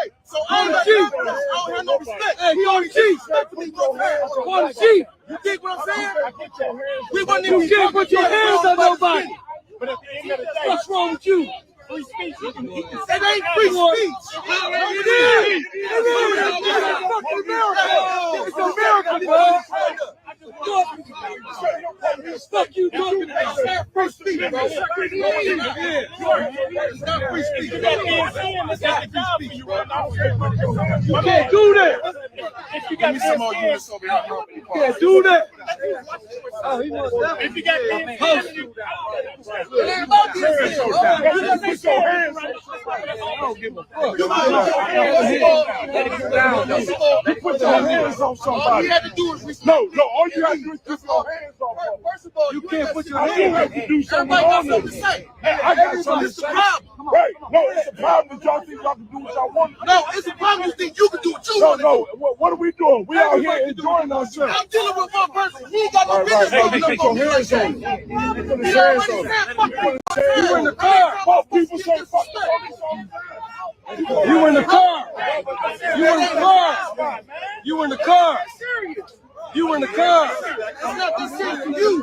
Call the chief. I don't have no respect. Hey, call the chief. Call the chief. You dig what I'm saying? We wasn't even. You can't put your hands on nobody. What's wrong with you? Free speech. It ain't free speech. It is. It's America, bro. Fuck you talking about free speech. You can't do that. Give me some more units over here. You can't do that. If you got I don't give a fuck. You put your hands on somebody. All you have to do is no. All you have to do is put your hands on. First of all, you can't put your hands on to do something wrong. I got something to say. Right? No, it's a problem that y'all think y'all can do what y'all want. No, it's a problem you think you can do what you want. No. What are we doing? We out here enjoying ourselves. I'm dealing with one person. He got no business. Hey, put your hands on. Put his hands on. You in the car. Both people say fuck the police. You in the car. You in the car. You in the car. You in the car. It's not this serious for you.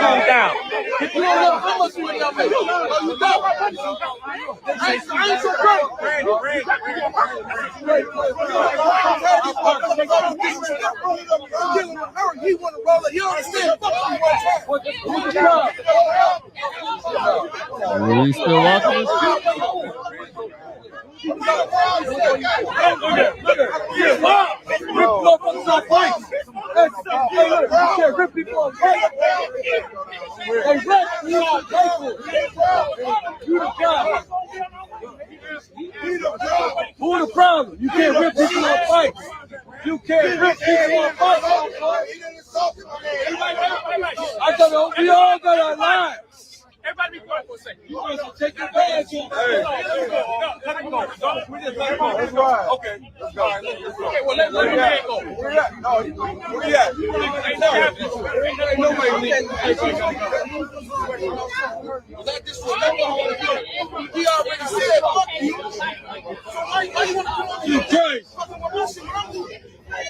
Calm down. You don't know how much money y'all make. Oh, you don't. I ain't so great. He want to roll it. You understand? Are we still watching this? Look at rip people on fight. Hey, Rex, you on paper. You the guy. Who the problem? You can't rip people on fight. You can't rip people on fight. I thought we all got our lives. Everybody be quiet for a second. You want to take your badge off. No, let him go. We just let him go. Let's ride. Okay. Let's go. Okay, well, let him go. Where you at? No, where you at? Ain't nobody leaving. Was that disrespectful? He already said, fuck you. So why you want to come on? You crazy.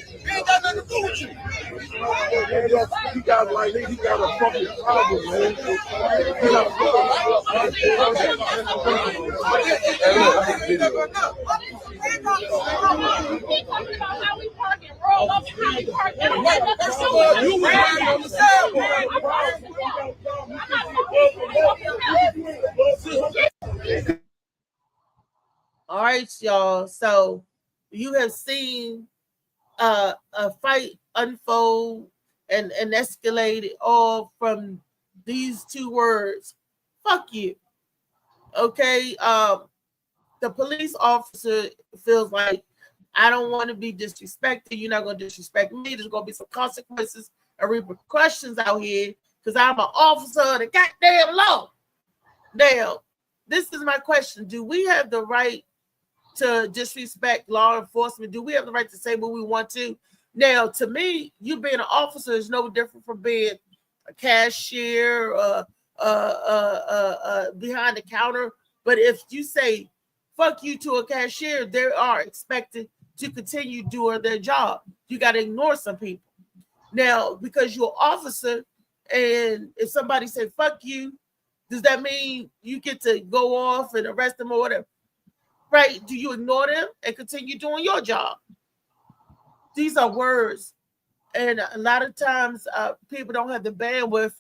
He ain't got nothing to do with you. He got a fucking problem, man. All right, y'all. So you have seen a fight unfold and escalate all from these two words. Fuck you. Okay. The police officer feels like, I don't want to be disrespected. You're not going to disrespect me. There's going to be some consequences and repercussions out here because I'm an officer of the goddamn law. Now, this is my question. Do we have the right to disrespect law enforcement? Do we have the right to say what we want to? Now, to me, you being an officer is no different from being a cashier, behind the counter. But if you say fuck you to a cashier, they are expected to continue doing their job. You got to ignore some people. Now, because you're an officer, and if somebody say fuck you, does that mean you get to go off and arrest them or whatever? Right? Do you ignore them and continue doing your job? These are words. And a lot of times people don't have the bandwidth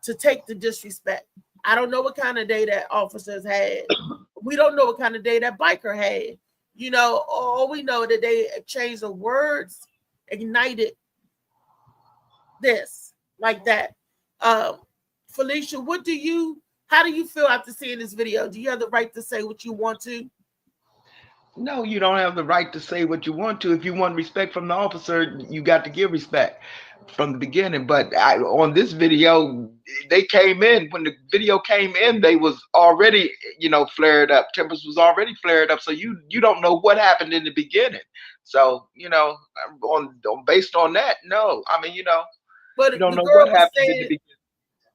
to take the disrespect. I don't know what kind of day that officers had. We don't know what kind of day that biker had. You know, all we know that they exchanged the words, ignited this, like that. Felicia, how do you feel after seeing this video? Do you have the right to say what you want to? No, you don't have the right to say what you want to. If you want respect from the officer, you got to give respect from the beginning. But on this video, they came in. When the video came in, they was already, flared up. Tempers was already flared up. So you don't know what happened in the beginning. So, based on that, no. I mean, but you don't know what happened in the beginning.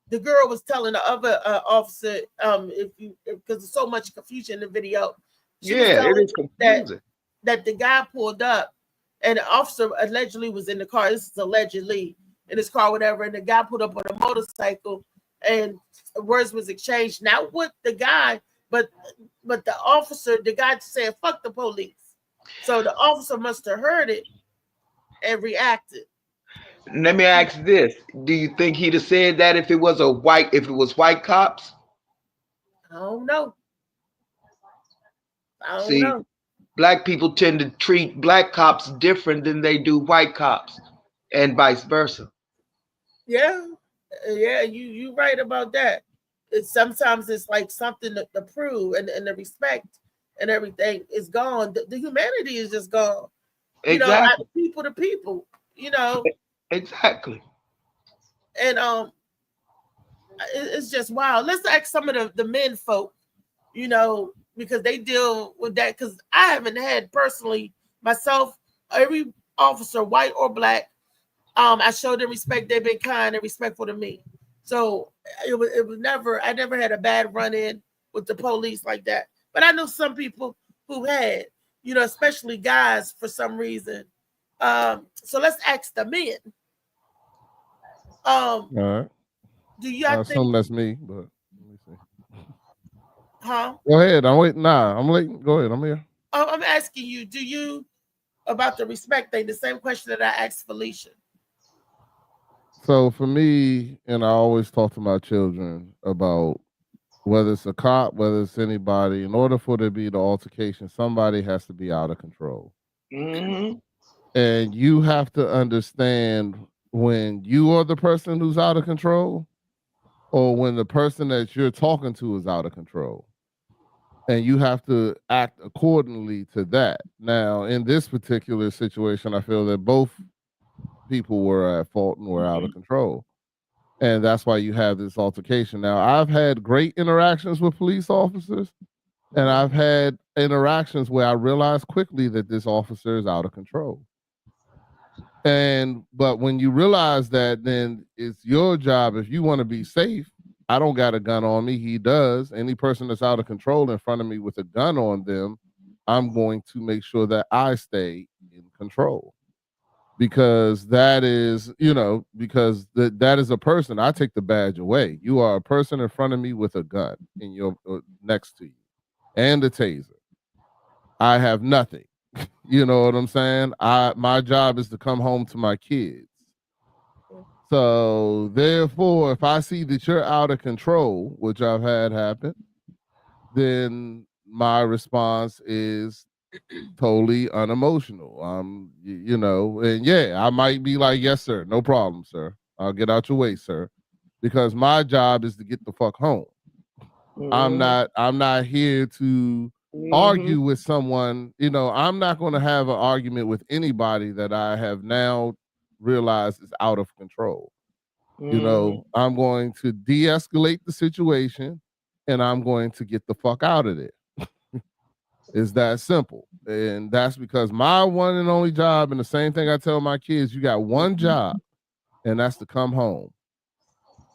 The girl was telling the other officer, because there's so much confusion in the video. It is confusing. That the guy pulled up and the officer allegedly was in the car. This is allegedly in his car, whatever. And the guy pulled up on a motorcycle and words was exchanged. Not with the guy, but the officer, the guy said, fuck the police. So the officer must have heard it and reacted. Let me ask this: do you think he'd have said that if it was white cops? I don't know. I don't See, know. black people tend to treat black cops different than they do white cops, and vice versa. Yeah, yeah, you right about that. Sometimes it's like something to prove, and the respect and everything is gone. The humanity is just gone. Out Exactly. of people to people. Exactly. And it's just wow. Let's ask some of the men folk, because they deal with that. Because I haven't had personally myself every officer, white or black. I showed them respect. They've been kind and respectful to me. So it was never. I never had a bad run in with the police like that. But I know some people who had, especially guys for some reason. So let's ask the men. All right. Do you I think? assume that's me, but let me see. Huh? Go ahead. I'm waiting. Nah, I'm waiting. Go ahead. I'm here. I'm asking you. Do you about the respect thing? The same question that I asked Felicia. So for me, and I always talk to my children about whether it's a cop, whether it's anybody, in order for there to be the altercation, somebody has to be out of control. Mm-hmm. And you have to understand when you are the person who's out of control or when the person that you're talking to is out of control. And you have to act accordingly to that. Now, in this particular situation, I feel that both people were at fault and were out of control. And that's why you have this altercation. Now, I've had great interactions with police officers, and I've had interactions where I realized quickly that this officer is out of control. But when you realize that, then it's your job. If you want to be safe, I don't got a gun on me. He does. Any person that's out of control in front of me with a gun on them, I'm going to make sure that I stay in control. Because that is, because that is a person. I take the badge away. You are a person in front of me with a gun in your next to you and a taser. I have nothing. You know what I'm saying? My job is to come home to my kids. So therefore, if I see that you're out of control, which I've had happen, then my response is totally unemotional. And yeah, I might be like, yes, sir, no problem, sir. I'll get out your way, sir. Because my job is to get the fuck home. I'm not here to argue with someone. I'm not going to have an argument with anybody that I have now realized is out of control. I'm going to de-escalate the situation and I'm going to get the fuck out of there. It's that simple. And that's because my one and only job, and the same thing I tell my kids, you got one job, and that's to come home.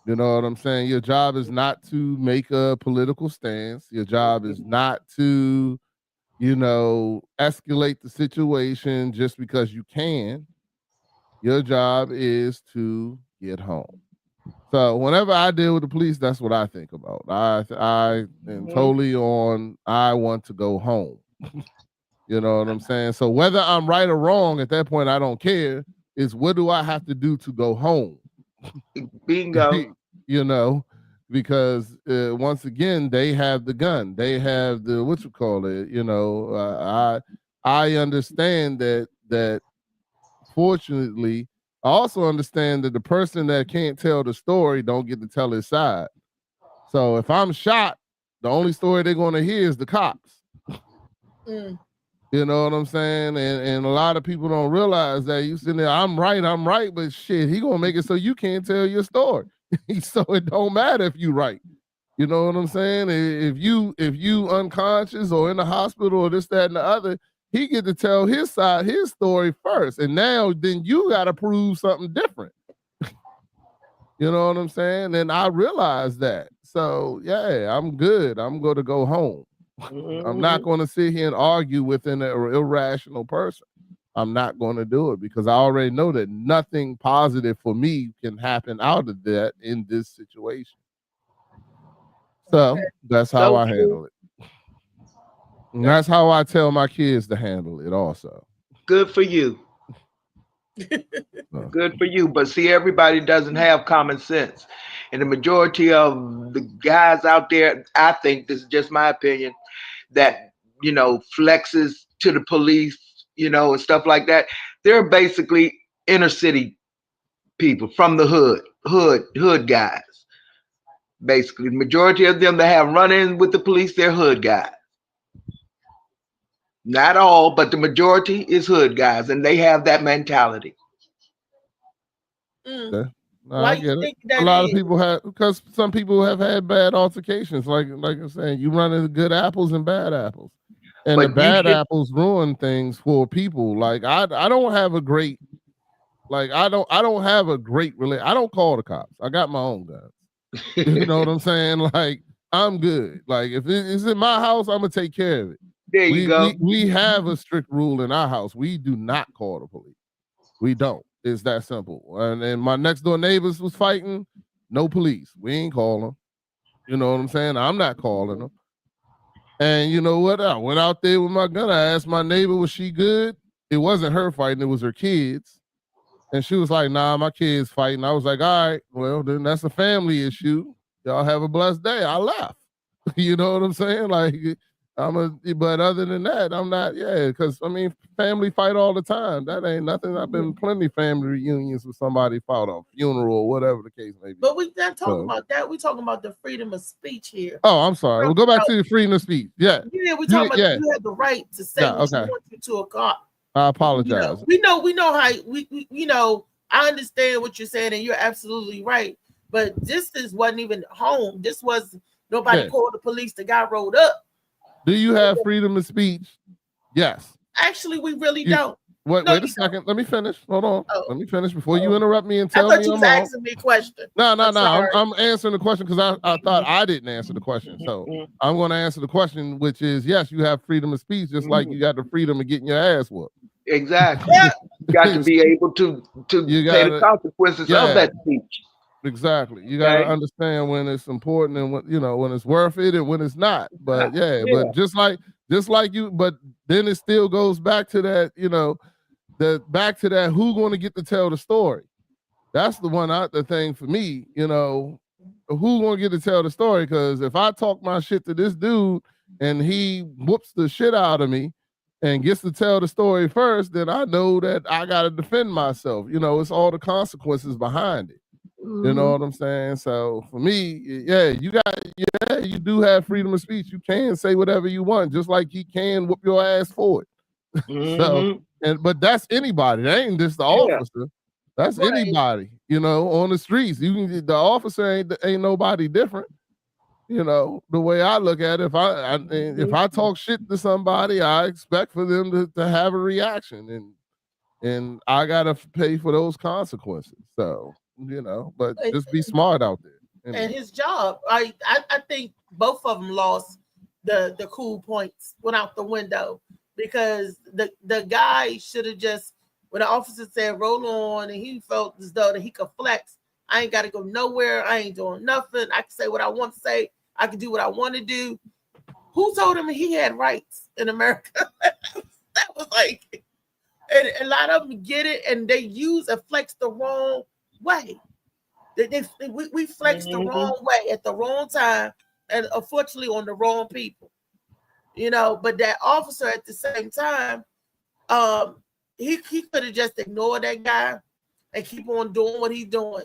You know what I'm saying? Your job is not to make a political stance. Your job is not to, escalate the situation just because you can. Your job is to get home. So whenever I deal with the police, that's what I think about. I am totally on, I want to go home. You know what I'm saying? So whether I'm right or wrong, at that point, I don't care. It's what do I have to do to go home? Bingo. Because once again, they have the gun. They have the, what you call it? I understand that fortunately, I also understand that the person that can't tell the story don't get to tell his side. So if I'm shot, the only story they're going to hear is the cops. You know what I'm saying? And a lot of people don't realize that. You sitting there, I'm right, but shit, he gonna make it so you can't tell your story. So it don't matter if you right. You know what I'm saying? If you unconscious or in the hospital or this, that, and the other, he get to tell his side, his story first. And now then you gotta prove something different. You know what I'm saying? And I realized that. So yeah, I'm good. I'm gonna go home. I'm not going to sit here and argue with an irrational person. I'm not going to do it because I already know that nothing positive for me can happen out of that in this situation. So that's how I handle it. And that's how I tell my kids to handle it also. Good for you. Good for you. But see, everybody doesn't have common sense. And the majority of the guys out there, I think, this is just my opinion, that, flexes to the police, and stuff like that, they're basically inner city people from the hood guys. Basically, the majority of them that have run-ins with the police, they're hood guys. Not all, but the majority is hood guys, and they have that mentality. Yeah. No, Why I you get it. think that A lot of is? people have, because some people have had bad altercations. Like I'm saying, you run into good apples and bad apples, and But the you bad should- apples ruin things for people. Like I don't have a great, like I don't have a great relation. I don't call the cops. I got my own guns. You know what I'm saying? Like I'm good. Like if it's in my house, I'm gonna take care of it. There you go. We have a strict rule in our house. We do not call the police. We don't. It's that simple. And my next door neighbors was fighting. No police. We ain't call them. You know what I'm saying? I'm not calling them. And you know what? I went out there with my gun. I asked my neighbor, was she good? It wasn't her fighting. It was her kids. And she was like, nah, my kids fighting. I was like, all right, well, then that's a family issue. Y'all have a blessed day. I left. You know what I'm saying? Like, but other than that, I'm not, because I mean, family fight all the time. That ain't nothing. I've been plenty family reunions with somebody fought a funeral or whatever the case may be. But we're not talking about that. We're talking about the freedom of speech here. Oh, I'm sorry. We'll go back to the freedom of speech. Yeah. Yeah, we're talking about you have the right to say what you want to a cop. I apologize. We know how we I understand what you're saying, and you're absolutely right. But this wasn't even home. This was nobody called the police. The guy rolled up. Do you have freedom of speech? Yes. Actually, we really don't. Wait a second. Let me finish. Hold on. Oh. Let me finish before you interrupt me and tell me. I thought you was asking me a question. No. I'm answering the question because I thought I didn't answer the question. So I'm going to answer the question, which is yes, you have freedom of speech, just like you got the freedom of getting your ass whooped. Exactly. You got to be able to pay the consequences of that speech. Exactly. You got to understand when it's important and when it's worth it and when it's not. But but just like you, but then it still goes back to that, who going to get to tell the story. That's the thing for me, who going to get to tell the story? Because if I talk my shit to this dude and he whoops the shit out of me and gets to tell the story first, then I know that I got to defend myself. It's all the consequences behind it. You know what I'm saying? So for me, you do have freedom of speech. You can say whatever you want, just like he can whoop your ass for it. So, but that's anybody. That ain't just the officer. That's anybody. On the streets. The officer ain't nobody different. The way I look at it, if I talk shit to somebody, I expect for them to have a reaction, and I gotta pay for those consequences. So. But just be smart out there. And his job, I think both of them lost the cool points, went out the window, because the guy should have just, when the officer said roll on, and he felt as though that he could flex. I ain't got to go nowhere. I ain't doing nothing. I can say what I want to say. I can do what I want to do. Who told him he had rights in America? That was like, and a lot of them get it, and they use and flex the wrong way. We flex the wrong way at the wrong time, and unfortunately on the wrong people. But that officer at the same time, he could have just ignored that guy and keep on doing what he's doing.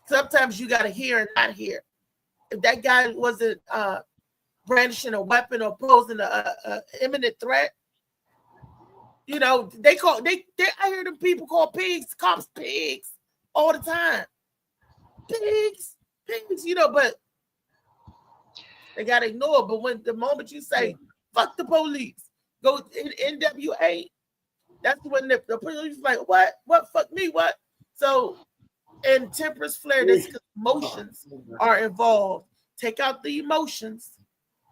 Sometimes you got to hear and not hear. If that guy wasn't brandishing a weapon or posing a imminent threat, I hear them people call cops pigs all the time. Pigs, but they gotta ignore it. But when the moment you say fuck the police, go in NWA, that's when the police like, what fuck me, what? So in temperance flare, that's because emotions are involved. Take out the emotions,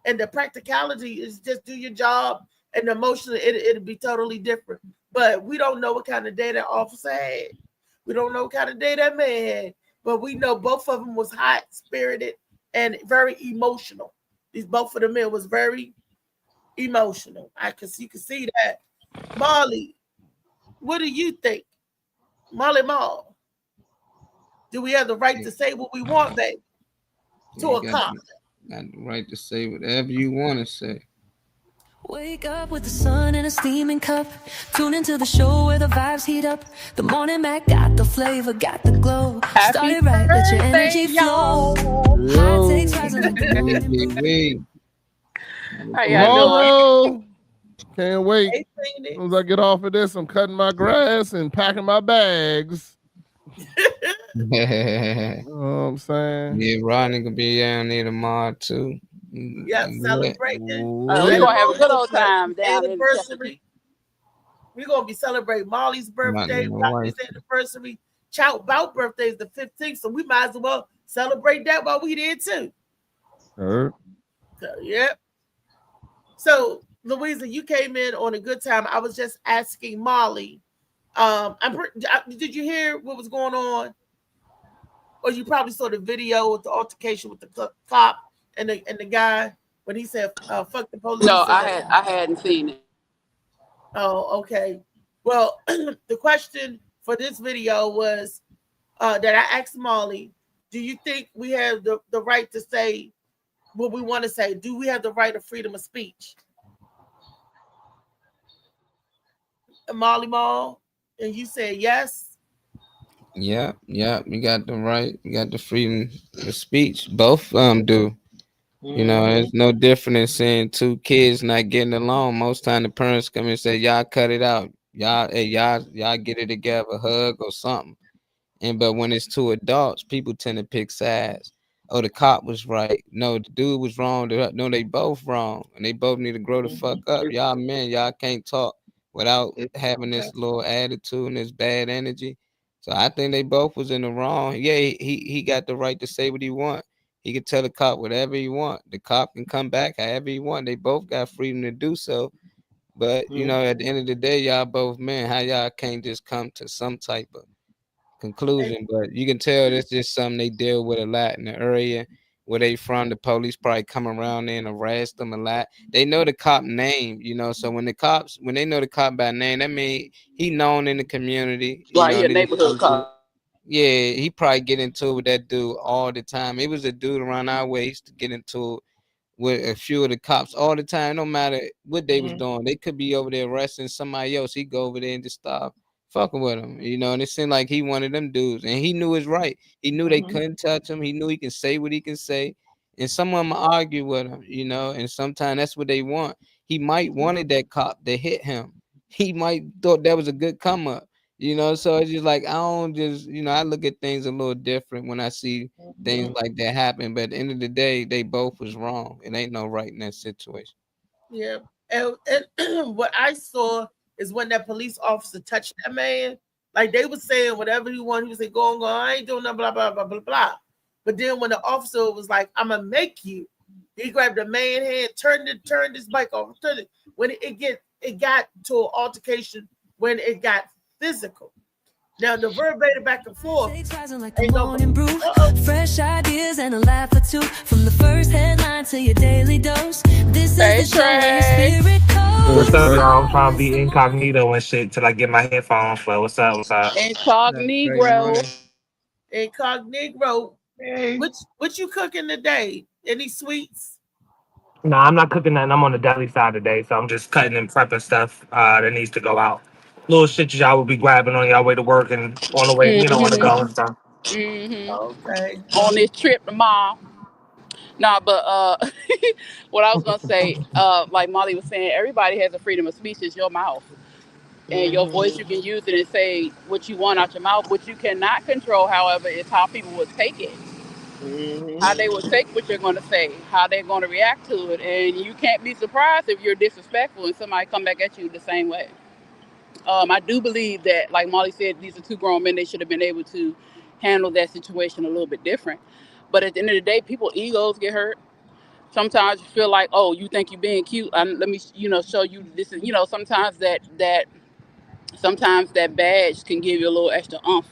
and the practicality is just do your job, and the emotion it'll be totally different. But we don't know what kind of day that officer had. We don't know what kind of day that man had, but we know both of them was hot spirited and very emotional. Both of the men was very emotional. You can see that. Marley, what do you think? Molly Mall, do we have the right to say what we want, baby? To You a cop. got the right to say whatever you want to say. Wake up with the sun in a steaming cup. Tune into the show where the vibes heat up. The morning Mac got the flavor, got the glow. Started right, let your energy flow. High takes rising like the morning. How y'all doing? Can't wait. Hey, As soon as I get off of this, I'm cutting my grass and packing my bags. You know what I'm saying? Yeah, Rodney gonna be down there tomorrow too. Yeah, celebrating. We're gonna have a good old time down anniversary. We're gonna be celebrating Molly's birthday, Rodney's anniversary. Chow Bout birthday is the 15th, so we might as well celebrate that while we did too. Sure. So, yep. So, Louisa, you came in on a good time. I was just asking Molly. Did you hear what was going on? Or you probably saw the video with the altercation with the cop and the guy when he said, "Fuck the police." No, I hadn't seen it. Oh, okay. Well, the question for this video was that I asked Molly, do you think we have the right to say what we want to say? Do we have the right of freedom of speech? Molly Mall, and you said yes. Yeah, we got the right, we got the freedom of speech. Both do. You know, it's no different than saying two kids not getting along. Most time the parents come and say, "Y'all cut it out. Y'all get it together, hug or something." But when it's two adults, people tend to pick sides. Oh, the cop was right. No, the dude was wrong. No, they both wrong, and they both need to grow the fuck up. Y'all men, y'all can't talk without having this little attitude and this bad energy. So I think they both was in the wrong. Yeah, he got the right to say what he want. He can tell the cop whatever he want. The cop can come back however he want. They both got freedom to do so. But you know, at the end of the day, y'all both men. How y'all can't just come to some type of conclusion? But you can tell that's just something they deal with a lot in the area where they from. The police probably come around there and harass them a lot. They know the cop name, you know. So when they know the cop by name, that means he known in the community. Like your neighborhood cop. Yeah, he probably get into it with that dude all the time. It was a dude around our way used to get into it with a few of the cops all the time. No matter what they was doing, they could be over there arresting somebody else. He go over there and just stop fucking with him, you know. And it seemed like he one of them dudes, and he knew his right. He knew they couldn't touch him. He knew he can say what he can say, and some of them argue with him, you know. And sometimes that's what they want. He might wanted that cop to hit him. He might thought that was a good come up. You know, so it's just like I don't just, you know, I look at things a little different when I see things like that happen. But at the end of the day, they both was wrong. It ain't no right in that situation. Yeah. And what I saw is when that police officer touched that man, like they was saying whatever he wanted, he was saying, go on, I ain't doing nothing, blah, blah, blah, blah, blah. But then when the officer was like, I'm gonna make you, he grabbed the man's hand, turned his bike off, turned it. When it got to an altercation when it got physical. Now the verbatim back and forth. Like the morning brew. Fresh ideas and a laugh or two. From the first headline to your daily dose. This is the show where your spirit goes. What's up, y'all? I'm trying to be incognito and shit till I get my headphones. But what's up? Incognito. Hey. What you cooking today? Any sweets? No, I'm not cooking nothing. I'm on the deli side today, so I'm just cutting and prepping stuff that needs to go out. Little shit y'all will be grabbing on y'all way to work and on the way, you know, on the go and stuff. Okay. On this trip tomorrow. Nah, but what I was gonna say, like Molly was saying, everybody has a freedom of speech. It's your mouth. And your voice, you can use it and say what you want out your mouth. What you cannot control, however, is how people will take it. How they will take what you're going to say, how they're going to react to it. And you can't be surprised if you're disrespectful and somebody come back at you the same way. I do believe that, like Molly said, these are two grown men. They should have been able to handle that situation a little bit different. But at the end of the day, people's egos get hurt. Sometimes you feel like, oh, you think you're being cute. Let me, show you this. Is, sometimes that badge can give you a little extra oomph.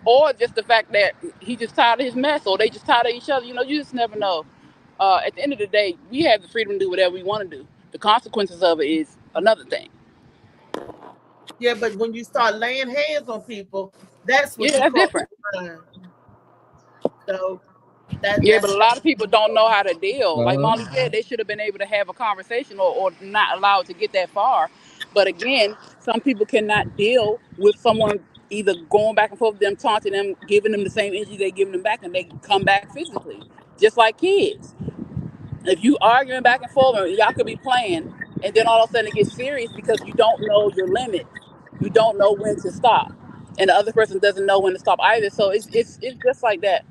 Or just the fact that he just tired of his mess, or they just tired of each other. You just never know. At the end of the day, we have the freedom to do whatever we want to do. The consequences of it is another thing. Yeah, but when you start laying hands on people, that's what that's different. So Yeah, but a lot of people don't know how to deal. Like Uh-huh. Molly said, they should have been able to have a conversation or not allowed to get that far. But again, some people cannot deal with someone either going back and forth with them, taunting them, giving them the same energy they giving them back, and they come back physically, just like kids. If you arguing back and forth, y'all could be playing, and then all of a sudden it gets serious because you don't know your limit. You don't know when to stop, and the other person doesn't know when to stop either. So it's just like that.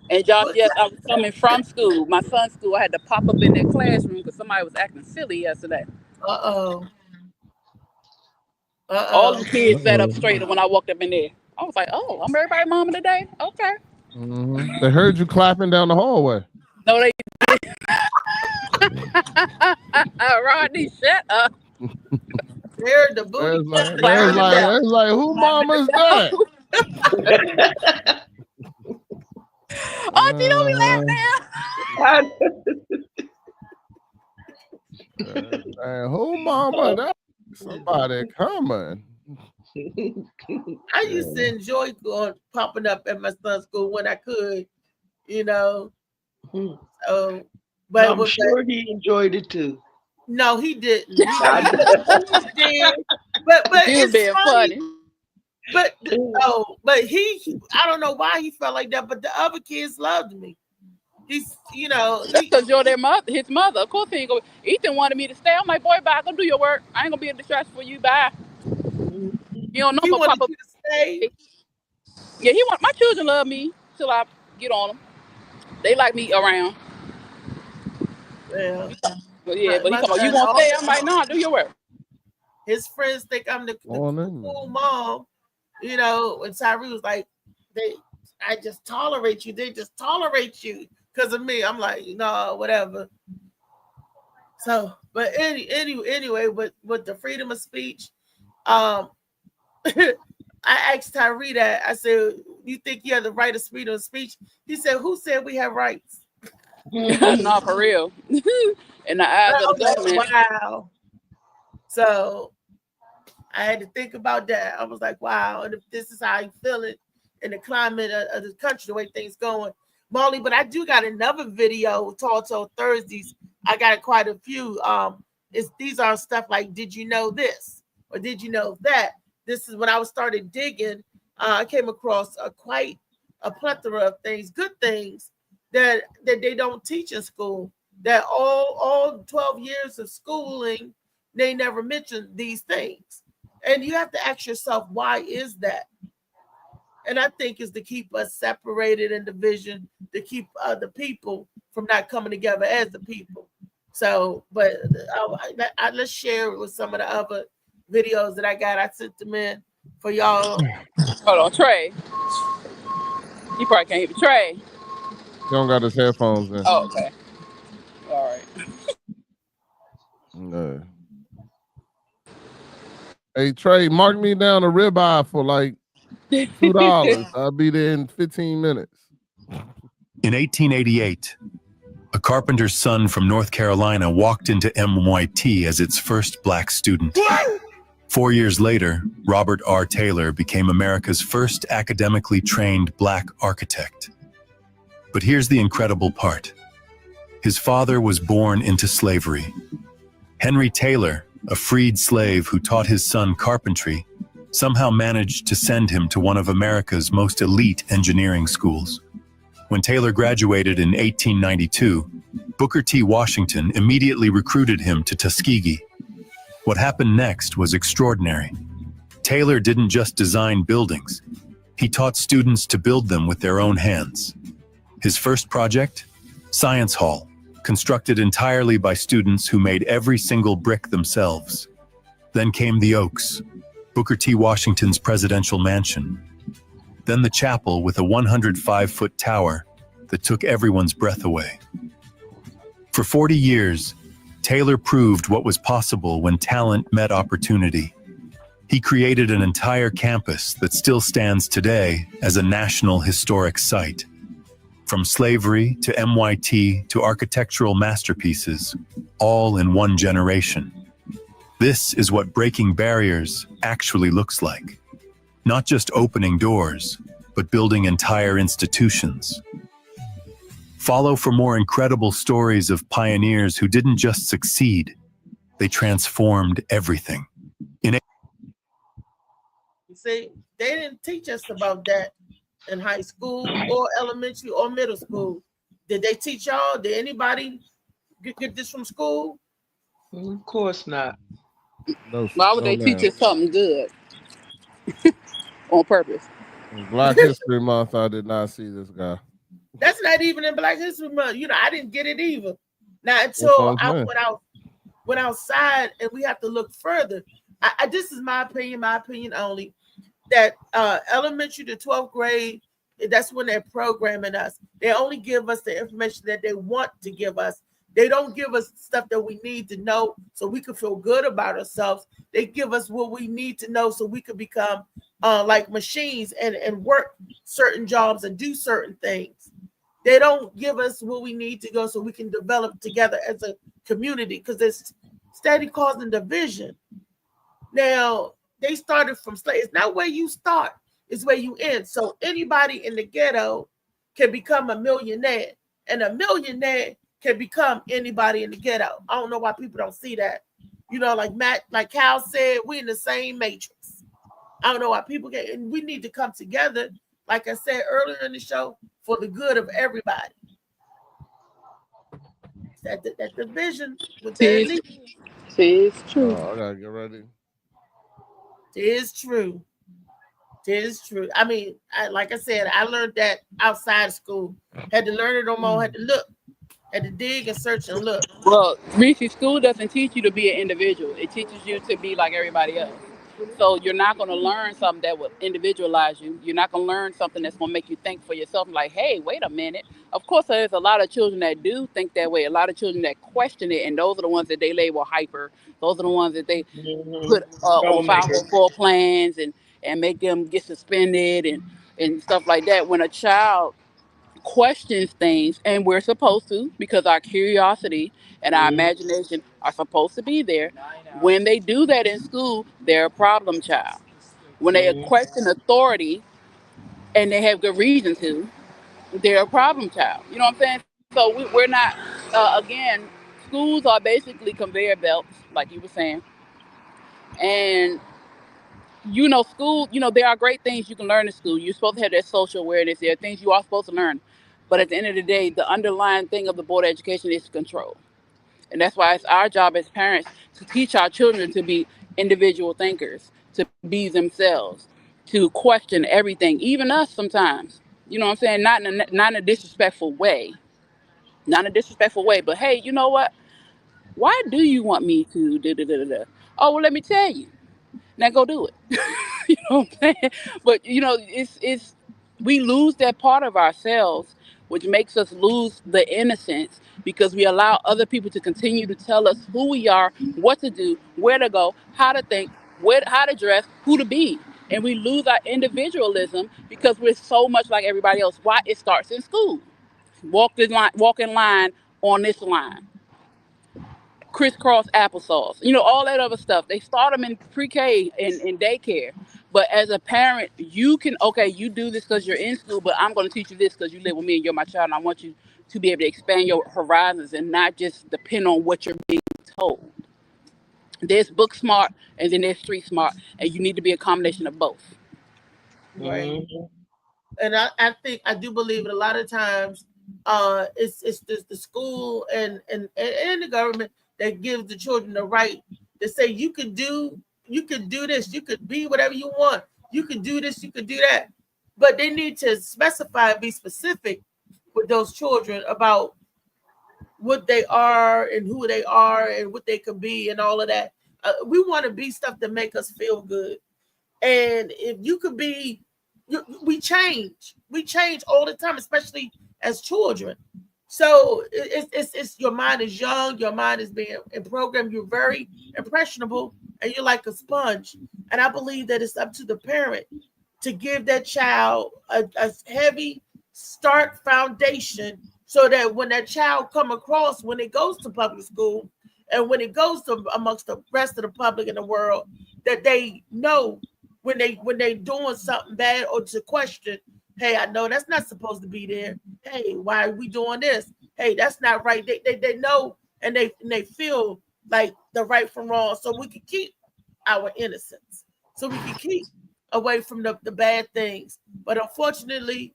And Josh, yes, I was coming from school. My son's school, I had to pop up in their classroom because somebody was acting silly yesterday. All the kids sat up straight when I walked up in there. I was like, oh, I'm everybody's mama today? Okay. Mm-hmm. They heard you clapping down the hallway. No, they didn't. Rodney, shut up. They're the booty. It's like, who mama's that? Auntie, don't be laughing now. Who mama that? Somebody coming. I used to enjoy popping up at my son's school when I could, you know. So, but I'm sure he enjoyed it too. No, he didn't. He did. But it's being funny. But he, I don't know why he felt like that, but the other kids loved me. He's, you know, that's because you're his mother. Of course, he ain't gonna. Ethan wanted me to stay. I'm like, boy, bye. Go do your work. I ain't gonna be a distraction for you. Bye. You don't know. He wanted you to stay. Yeah, my children love me till I get on them. They like me around. Yeah. But he talking about, you won't stay. I'm like, no, do your work. His friends think I'm the cool mom. You know, and Tyree was like, I just tolerate you. They just tolerate you because of me. I'm like, no, whatever. So, but anyway, with the freedom of speech, I asked Tyree that. I said, you think you have the right of freedom of speech? He said, who said we have rights? No, for real. In the eyes of the government. Wow. So I had to think about that. I was like, wow, and if this is how you feel it in the climate of the country, the way things going. Molly, but I do got another video, Talk Thursdays. I got quite a few. These are stuff like, did you know this? Or did you know that? This is when I started digging. I came across quite a plethora of things, good things that they don't teach in school. That all 12 years of schooling, they never mentioned these things. And you have to ask yourself, why is that? And I think it's to keep us separated in division, to keep other people from not coming together as the people. So, but let's share it with some of the other videos that I got. I sent them in for y'all. Hold on, Trey. You probably can't hear me. Trey. He don't got his headphones in. Oh, okay. All right. No. Hey, Trey, mark me down a ribeye for like $2. I'll be there in 15 minutes. In 1888, a carpenter's son from North Carolina walked into MIT as its first black student. 4 years later, Robert R. Taylor became America's first academically trained black architect. But here's the incredible part. His father was born into slavery. Henry Taylor, a freed slave who taught his son carpentry, somehow managed to send him to one of America's most elite engineering schools. When Taylor graduated in 1892, Booker T. Washington immediately recruited him to Tuskegee. What happened next was extraordinary. Taylor didn't just design buildings. He taught students to build them with their own hands. His first project? Science Hall, constructed entirely by students who made every single brick themselves. Then came the Oaks, Booker T. Washington's presidential mansion. Then the chapel with a 105-foot tower that took everyone's breath away. For 40 years, Taylor proved what was possible when talent met opportunity. He created an entire campus that still stands today as a national historic site. From slavery to MIT to architectural masterpieces, all in one generation. This is what breaking barriers actually looks like. Not just opening doors, but building entire institutions. Follow for more incredible stories of pioneers who didn't just succeed, they transformed everything. You see, they didn't teach us about that in high school or elementary or middle school. Did they teach y'all? Did anybody get this from school? Of course not. No, Why would no, they teach ma'am. us something good on purpose? In Black History Month, I did not see this guy. That's not even in Black History Month. You know, I didn't get it either. Now That's until what I'm I saying. went outside, and we have to look further. This is my opinion only. That elementary to 12th grade, that's when they're programming us. They only give us the information that they want to give us. They don't give us stuff that we need to know so we can feel good about ourselves. They give us what we need to know so we can become like machines and work certain jobs and do certain things. They don't give us what we need to go so we can develop together as a community, because it's steady causing division. Now, they started from slavery. It's not where you start, it's where you end. So anybody in the ghetto can become a millionaire, and a millionaire can become anybody in the ghetto. I don't know why people don't see that. You know, like Cal said, we in the same matrix. I don't know why people get, and we need to come together, like I said earlier in the show, for the good of everybody. That division with the elite It's true. Oh, I gotta get ready. is true. It is true. I mean, like I said, I learned that outside school. Had to learn it on my own, had to look, had to dig and search and look. Well, Reese, school doesn't teach you to be an individual. It teaches you to be like everybody else. So you're not going to learn something that will individualize you. You're not going to learn something that's going to make you think for yourself. Like, hey, wait a minute. Of course, there's a lot of children that do think that way. A lot of children that question it, and those are the ones that they label hyper. Those are the ones that they put on 504 plans and make them get suspended and stuff like that. When a child questions things, and we're supposed to, because our curiosity and our imagination are supposed to be there. When they do that in school, they're a problem child. When they question authority and they have good reason to, they're a problem child. You know what I'm saying? So we're not, again, schools are basically conveyor belts, like you were saying. And school, there are great things you can learn in school. You're supposed to have that social awareness. There are things you are supposed to learn. But at the end of the day, the underlying thing of the board of education is control. And that's why it's our job as parents to teach our children to be individual thinkers, to be themselves, to question everything, even us sometimes. You know what I'm saying? Not in a disrespectful way. Not in a disrespectful way, but hey, you know what? Why do you want me to da? Oh, well, let me tell you. Now go do it. You know what I'm saying? But it's we lose that part of ourselves, which makes us lose the innocence because we allow other people to continue to tell us who we are, what to do, where to go, how to think, how to dress, who to be. And we lose our individualism because we're so much like everybody else. Why? It starts in school. Walk in line on this line. Crisscross applesauce, all that other stuff. They start them in pre-K and in daycare. But as a parent, you can, you do this because you're in school, but I'm going to teach you this because you live with me and you're my child. And I want you to be able to expand your horizons and not just depend on what you're being told. There's book smart and then there's street smart, and you need to be a combination of both. Right. And I do believe it a lot of times it's the school and the government that gives the children the right to say you could do this, you could be whatever you want, you could do this, you could do that. But they need to specify and be specific with those children about what they are and who they are and what they can be and all of that. We want to be stuff that make us feel good. And if you could be, we change all the time, especially as children. So it's your mind is young, your mind is being programmed, you're very impressionable, and you're like a sponge. And I believe that it's up to the parent to give that child a heavy start foundation so that when that child come across, when it goes to public school, And when it goes to amongst the rest of the public in the world, that they know when they doing something bad or to question, hey, I know that's not supposed to be there. Hey, why are we doing this? Hey, that's not right. They know and they feel like the right from wrong, so we can keep our innocence, so we can keep away from the bad things. But unfortunately,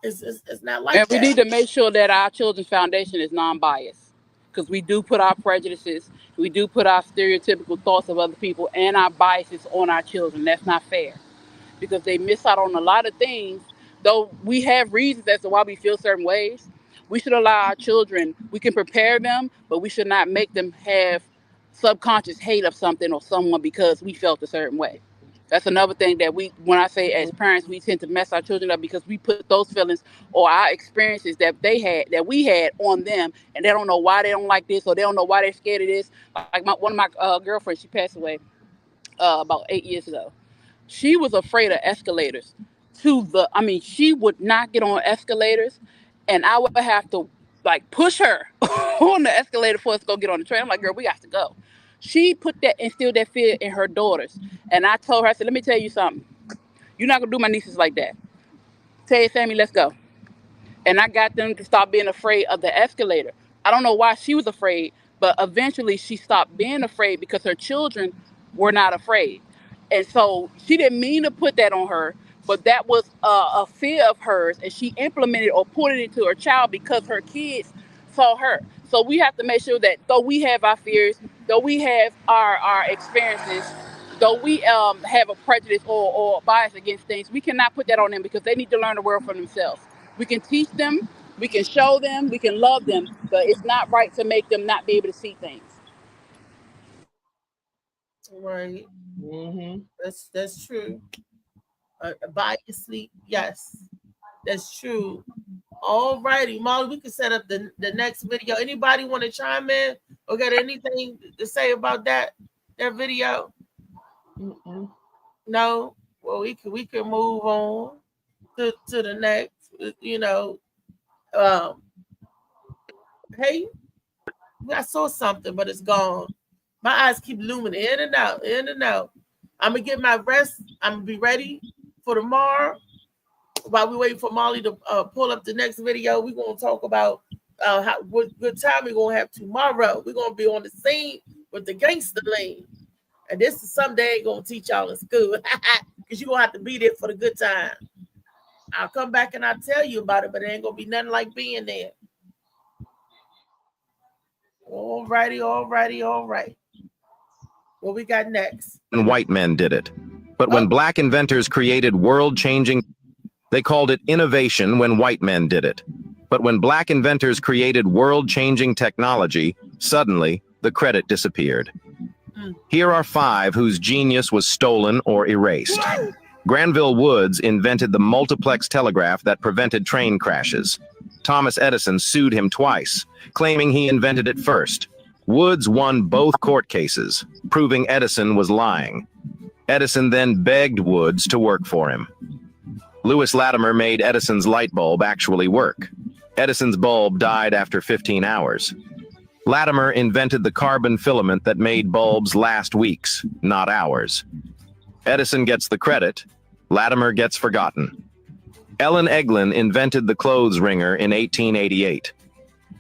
it's not like And that. we need to make sure that our children's foundation is non-biased, because we do put our prejudices, we do put our stereotypical thoughts of other people and our biases on our children. That's not fair, because they miss out on a lot of things. Though we have reasons as to why we feel certain ways, we should allow our children, we can prepare them, but we should not make them have subconscious hate of something or someone because we felt a certain way. That's another thing that when I say as parents, we tend to mess our children up because we put those feelings or our experiences that we had on them, and they don't know why they don't like this, or they don't know why they're scared of this. Like one of my girlfriends, she passed away about 8 years ago. She was afraid of escalators. She would not get on escalators, and I would have to like push her on the escalator for us to go get on the train. I'm like, girl, we got to go. She instilled that fear in her daughters. And I told her, I said, let me tell you something. You're not going to do my nieces like that. Tell your family, let's go. And I got them to stop being afraid of the escalator. I don't know why she was afraid, but eventually she stopped being afraid because her children were not afraid. And so she didn't mean to put that on her, but that was a fear of hers, and she implemented or put it into her child because her kids saw her. So we have to make sure that though we have our fears, though we have our experiences, though we have a prejudice or bias against things, we cannot put that on them, because they need to learn the world for themselves. We can teach them, we can show them, we can love them, but it's not right to make them not be able to see things. Right. That's true. Biasly, yes, that's true. All righty, Molly, we can set up the next video. Anybody want to chime in or got anything to say about that video? No. Well, we can move on to the next. Hey, I saw something, but it's gone. My eyes keep looming in and out, in and out. I'm gonna get my rest. I'm gonna be ready for tomorrow. While we wait for Molly to pull up the next video, we're gonna talk about what good time we're gonna have tomorrow. We're gonna be on the scene with the gangster lane, and this is something they ain't gonna teach y'all in school, because you're gonna have to be there for the good time. I'll come back and I'll tell you about it, but it ain't gonna be nothing like being there. All righty. What we got next? And white men did it. But when black inventors created world-changing, they called it innovation when white men did it. But when black inventors created world-changing technology, suddenly the credit disappeared. Here are 5 whose genius was stolen or erased. Granville Woods invented the multiplex telegraph that prevented train crashes. Thomas Edison sued him twice, claiming he invented it first. Woods won both court cases, proving Edison was lying. Edison then begged Woods to work for him. Lewis Latimer made Edison's light bulb actually work. Edison's bulb died after 15 hours. Latimer invented the carbon filament that made bulbs last weeks, not hours. Edison gets the credit, Latimer gets forgotten. Ellen Eglin invented the clothes wringer in 1888.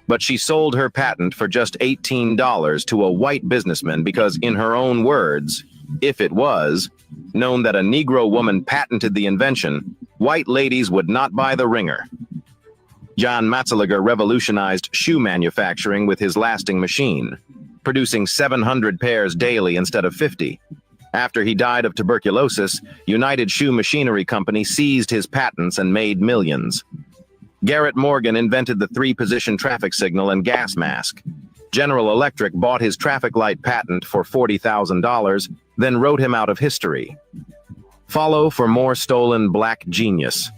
But she sold her patent for just $18 to a white businessman because, in her own words, if it was known that a Negro woman patented the invention, white ladies would not buy the wringer. John Matzeliger revolutionized shoe manufacturing with his lasting machine, producing 700 pairs daily instead of 50. After he died of tuberculosis, United Shoe Machinery Company seized his patents and made millions. Garrett Morgan invented the 3-position traffic signal and gas mask. General Electric bought his traffic light patent for $40,000, then wrote him out of history. Follow for more stolen black genius.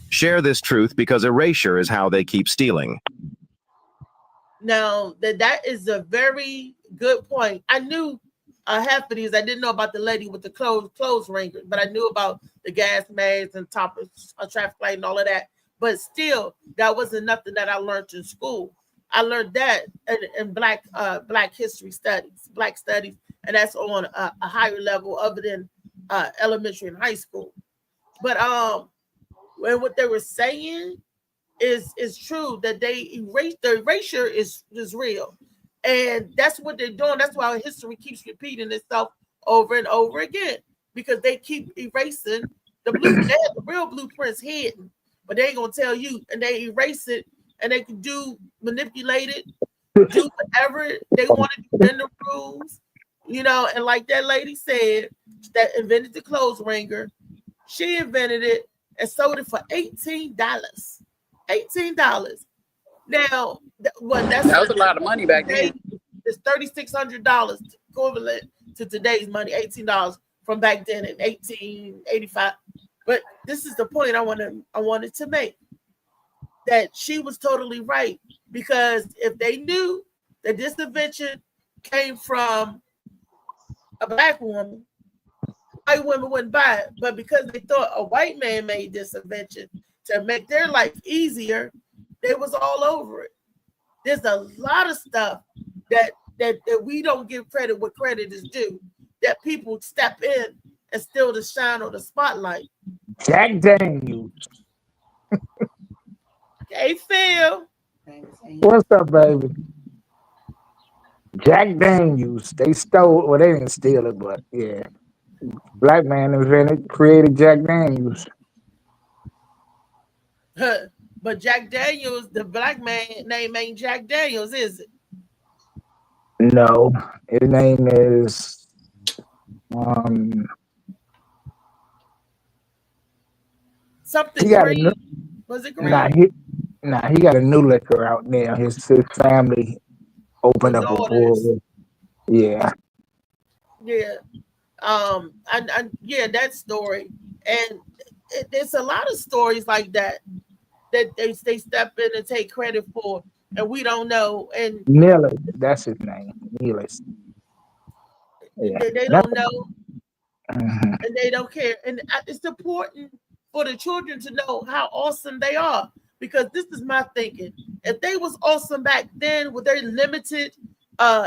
Share this truth, because erasure is how they keep stealing. Now, that is a very good point. I knew half of these. I didn't know about the lady with the clothes wringer, but I knew about the gas mask and top of a traffic light and all of that. But still, that wasn't nothing that I learned in school. I learned that in Black history studies, Black studies, and that's on a higher level other than elementary and high school. But when what they were saying is true, that the erasure is real, and that's what they're doing. That's why history keeps repeating itself over and over again, because they keep erasing the real blueprints hidden, but they ain't gonna tell you, and they erase it, and they can manipulate it, do whatever they want to do in the rules, and like that lady said that invented the clothes wringer, she invented it and sold it for $18. $18. Now, that was a lot of money back then. It's $3,600 equivalent to today's money, $18 from back then in 1885. But this is the point I wanted to make, that she was totally right, because if they knew that this invention came from a Black woman, white women wouldn't buy it. But because they thought a white man made this invention to make their life easier, they was all over it. There's a lot of stuff that we don't give credit what credit is due, that people step in and steal the shine or the spotlight. Jack Daniels. Hey, Phil. What's up, baby? Jack Daniels. They stole, well, they didn't steal it, but yeah. Black man created Jack Daniels. But Jack Daniels, the Black man name ain't Jack Daniels, is it? No, his name is something green. Was it green? He got a new liquor out there. His family opened up a brewery. Yeah. Yeah. Yeah, that story. And there's a lot of stories like that they step in and take credit for, and we don't know. And Neely, that's his name. Neely. Yeah. They don't know, and they don't care. And it's important for the children to know how awesome they are, because this is my thinking. If they was awesome back then with their limited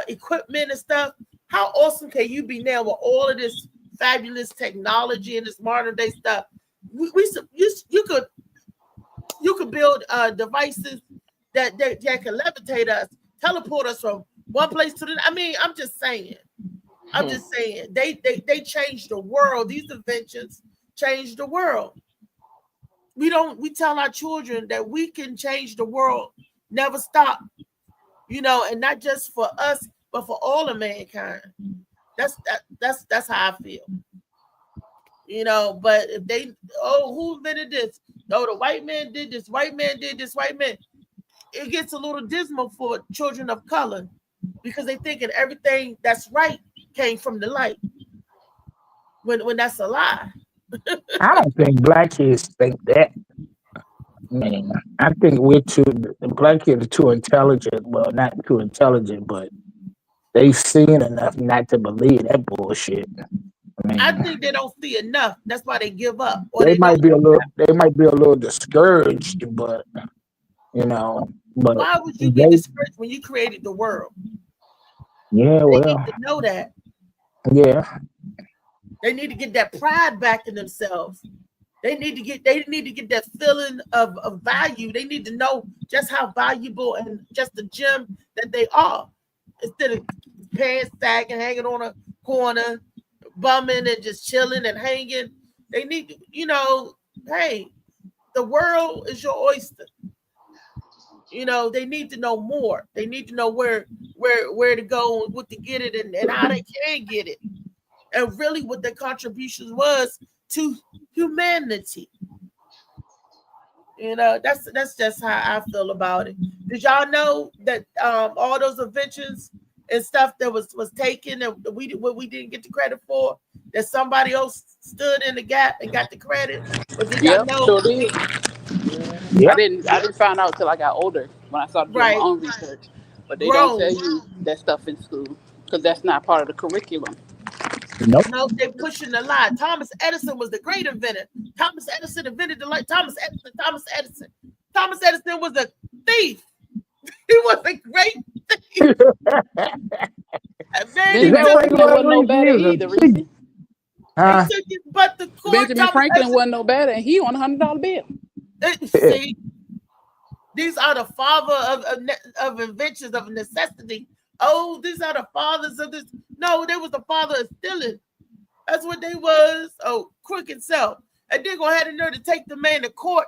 equipment and stuff, how awesome can you be now with all of this fabulous technology and this modern day stuff? You could build devices that can levitate us, teleport us from one place to the. I mean, I'm just saying. They changed the world. These inventions changed the world. We tell our children that we can change the world, never stop, and not just for us, but for all of mankind. That's how I feel. But if they, who invented this? No, the white man did this, white man did this, white man. It gets a little dismal for children of color, because they thinking everything that's right came from the light, when that's a lie. I don't think Black kids think that. Man, I think the Black kids are too intelligent. Well, not too intelligent, but they've seen enough not to believe that bullshit. I think they don't see enough. That's why they give up. They might be a little discouraged, but But why would you get discouraged when you created the world? Yeah, they need to know that. Yeah. They need to get that pride back in themselves. They need to get that feeling of value. They need to know just how valuable and just the gem that they are. Instead of pants sagging, hanging on a corner, bumming and just chilling and hanging. They need to, hey, the world is your oyster. They need to know more. They need to know where to go and what to get it and how they can get it. And really what their contributions was to humanity. That's just how I feel about it. Did y'all know that all those inventions and stuff that was taken and we didn't get the credit for, that somebody else stood in the gap and got the credit? But did y'all know? Sure did. Yeah. I didn't find out till I got older when I started doing my own research. But they don't tell you that stuff in school because that's not part of the curriculum. Nope. No, they're pushing the lie. Thomas Edison was the great inventor. Thomas Edison invented the light. Thomas Edison was a thief. He was a great thing. Man, he Benjamin took, Franklin wasn't no better either, Reese. he took his butt to court. Benjamin Franklin wasn't no better, and he on $100 bill. See, these are the father of inventions of necessity. Oh, these are the fathers of this. No, they was the father of stealing. That's what they was. Oh, crooked self. And they're gonna have the nerve to take the man to court.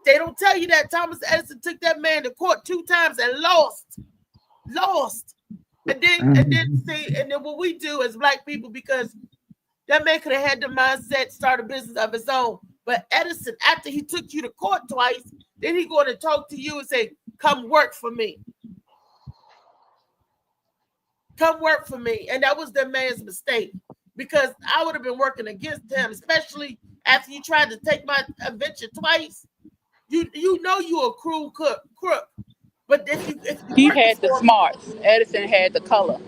They don't tell you that Thomas Edison took that man to court 2 times and lost. And then what we do as black people, because that man could have had the mindset, start a business of his own. But Edison, after he took you to court twice, then he going to talk to you and say, come work for me. Come work for me. And that was the man's mistake, because I would have been working against him, especially after you tried to take my invention twice. You know you a cruel crook. But if you he had the smarts. Edison had the color.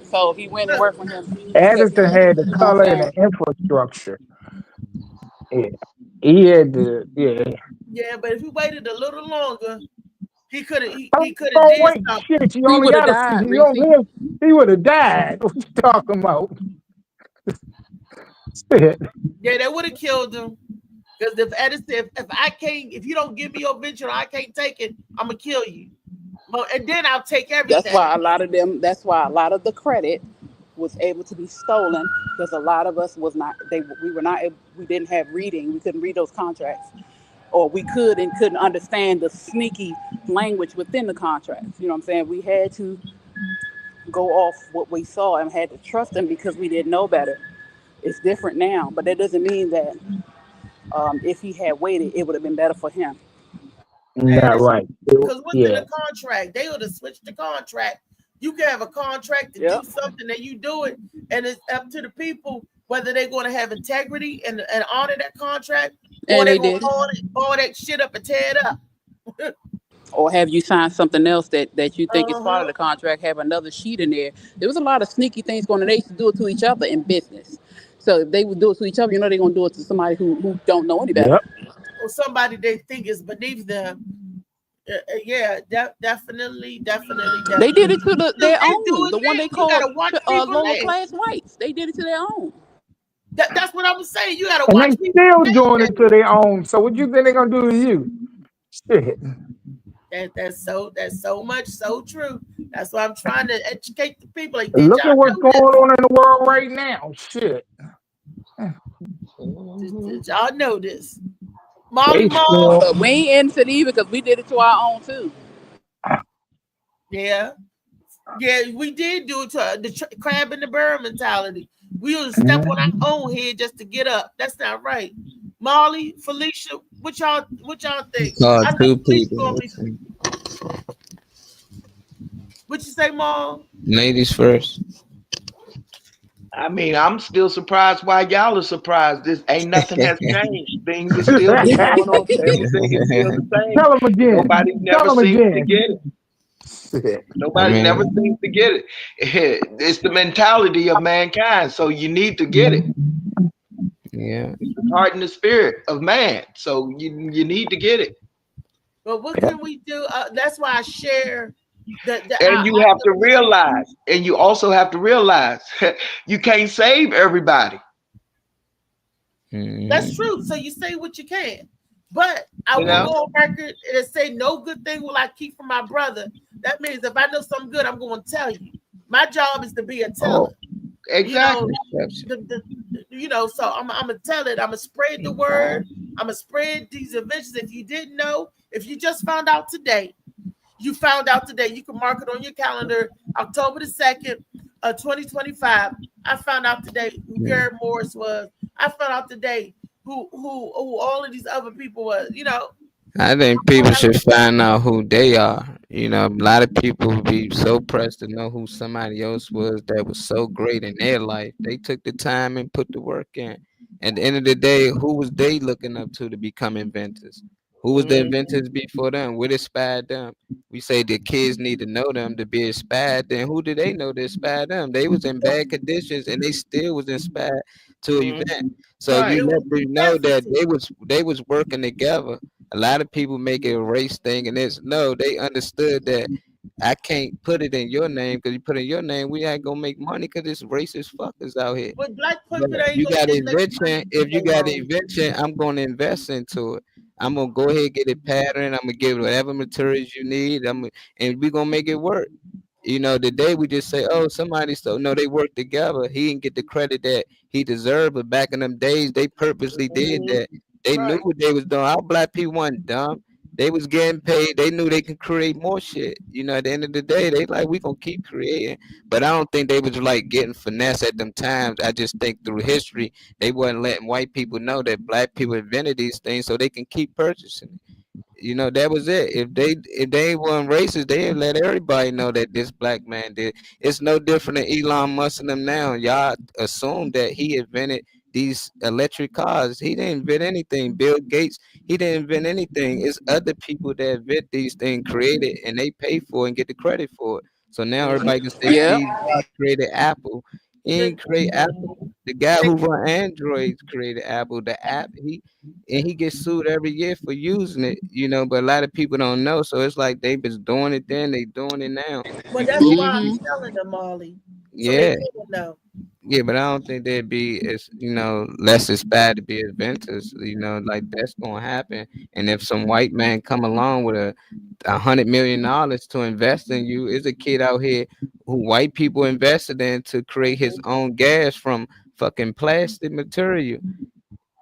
So he went and worked for him. Edison had the color and the infrastructure. Yeah. He had the Yeah, but if he waited a little longer, he could have did something. Shit, you only got a he would have died. What you talking about? Yeah, they would have killed him. Because if Edison, if you don't give me your venture, I can't take it, I'm gonna kill you. Well, and then I'll take everything. That's why a lot of the credit was able to be stolen, because a lot of us we didn't have reading. We couldn't read those contracts, or we could and couldn't understand the sneaky language within the contracts. You know what I'm saying? We had to go off what we saw and had to trust them because we didn't know better. It's different now, but that doesn't mean that if he had waited, it would have been better for him. Not right. Because what's in the contract? They would have switched the contract. You can have a contract to do something and you do it, and it's up to the people whether they're going to have integrity and honor that contract, or they're going to ball that shit up and tear it up. Or have you signed something else that you think is part of the contract, have another sheet in there. There was a lot of sneaky things going on. They used to do it to each other in business. So if they would do it to each other, they're going to do it to somebody who don't know any better. Or somebody they think is beneath them. Definitely. They did it to their own. The one they called lower class whites. They did it to their own. That's what I'm saying. You got to watch. And they still doing it to their own. So what you think they're gonna do to you? Shit. That's so much so true. That's why I'm trying to educate the people. Like, look at what's going on in the world right now. Shit. Did y'all know this? Molly, we ain't into it either because we did it to our own too. Yeah, we did do it to the crab in the barrel mentality. We would step on our own head just to get up. That's not right. Molly, Felicia, what y'all think? Two people. What you say, Mom? Ladies first. I mean, I'm still surprised why y'all are surprised. This ain't nothing has changed. Things are still going on. Everything is still the same. Tell them again. Nobody never seems to get it. Nobody never seems to get it. It's the mentality of mankind. So you need to get it. Yeah. It's the heart and the spirit of man. So you need to get it. But what can we do? That's why I share. And you have to realize, and you also have to realize, you can't save everybody. That's true. So you say what you can, but I will go on record and say no good thing will I keep from my brother. That means if I know something good, I'm going to tell you. My job is to be a teller. Exactly. So I'm gonna tell it. I'm gonna spread the word. I'm gonna spread these inventions. If you didn't know, if you just found out today. You found out today. You can mark it on your calendar. October the 2nd, 2025. I found out today who Garrett Morris was. I found out today who all of these other people was. I think people should find out who they are. A lot of people be so pressed to know who somebody else was that was so great in their life. They took the time and put the work in. At the end of the day, who was they looking up to become inventors? Who was the inventors before them? What inspired them? We say the kids need to know them to be inspired. Then who did they know to inspire them? They was in bad conditions and they still was inspired to invent. So you never know that they was working together. A lot of people make it a race thing, and they understood that I can't put it in your name because you put it in your name, we ain't gonna make money because it's racist fuckers out here. But black But people ain't you gonna got get invention. If you got invention, I'm gonna invest into it. I'm gonna go ahead and get it patterned. I'm gonna give it whatever materials you need. And we're gonna make it work. You know, today we just say, oh, somebody stole. No, they work together. He didn't get the credit that he deserved, but back in them days, they purposely did that. They knew what they was doing. Our black people weren't dumb. They was getting paid. They knew they can create more shit. You know, at the end of the day, they like, we gonna keep creating. But I don't think they was like getting finesse at them times. I just think through history, they wasn't letting white people know that black people invented these things so they can keep purchasing it. You know, that was it. If they weren't racist, they'd let everybody know that this black man did. It's no different than Elon Musk and them now. Y'all assume that he invented these electric cars. He didn't invent anything. Bill Gates, he didn't invent anything. It's other people that invent these things, create it, and they pay for it and get the credit for it. So now everybody can say Steve Jobs created Apple. He didn't create Apple. The guy who run Android created Apple. The app, he gets sued every year for using it, you know, but a lot of people don't know. So it's like they been doing it then, they doing it now. But that's why I'm telling them, Molly. So Yeah. they know. Yeah, but I don't think they'd be as, you know, less inspired to be inventors. You know, like that's gonna happen. And if some white man come along with $100 million to invest in you, is a kid out here who white people invested in to create his own gas from fucking plastic material.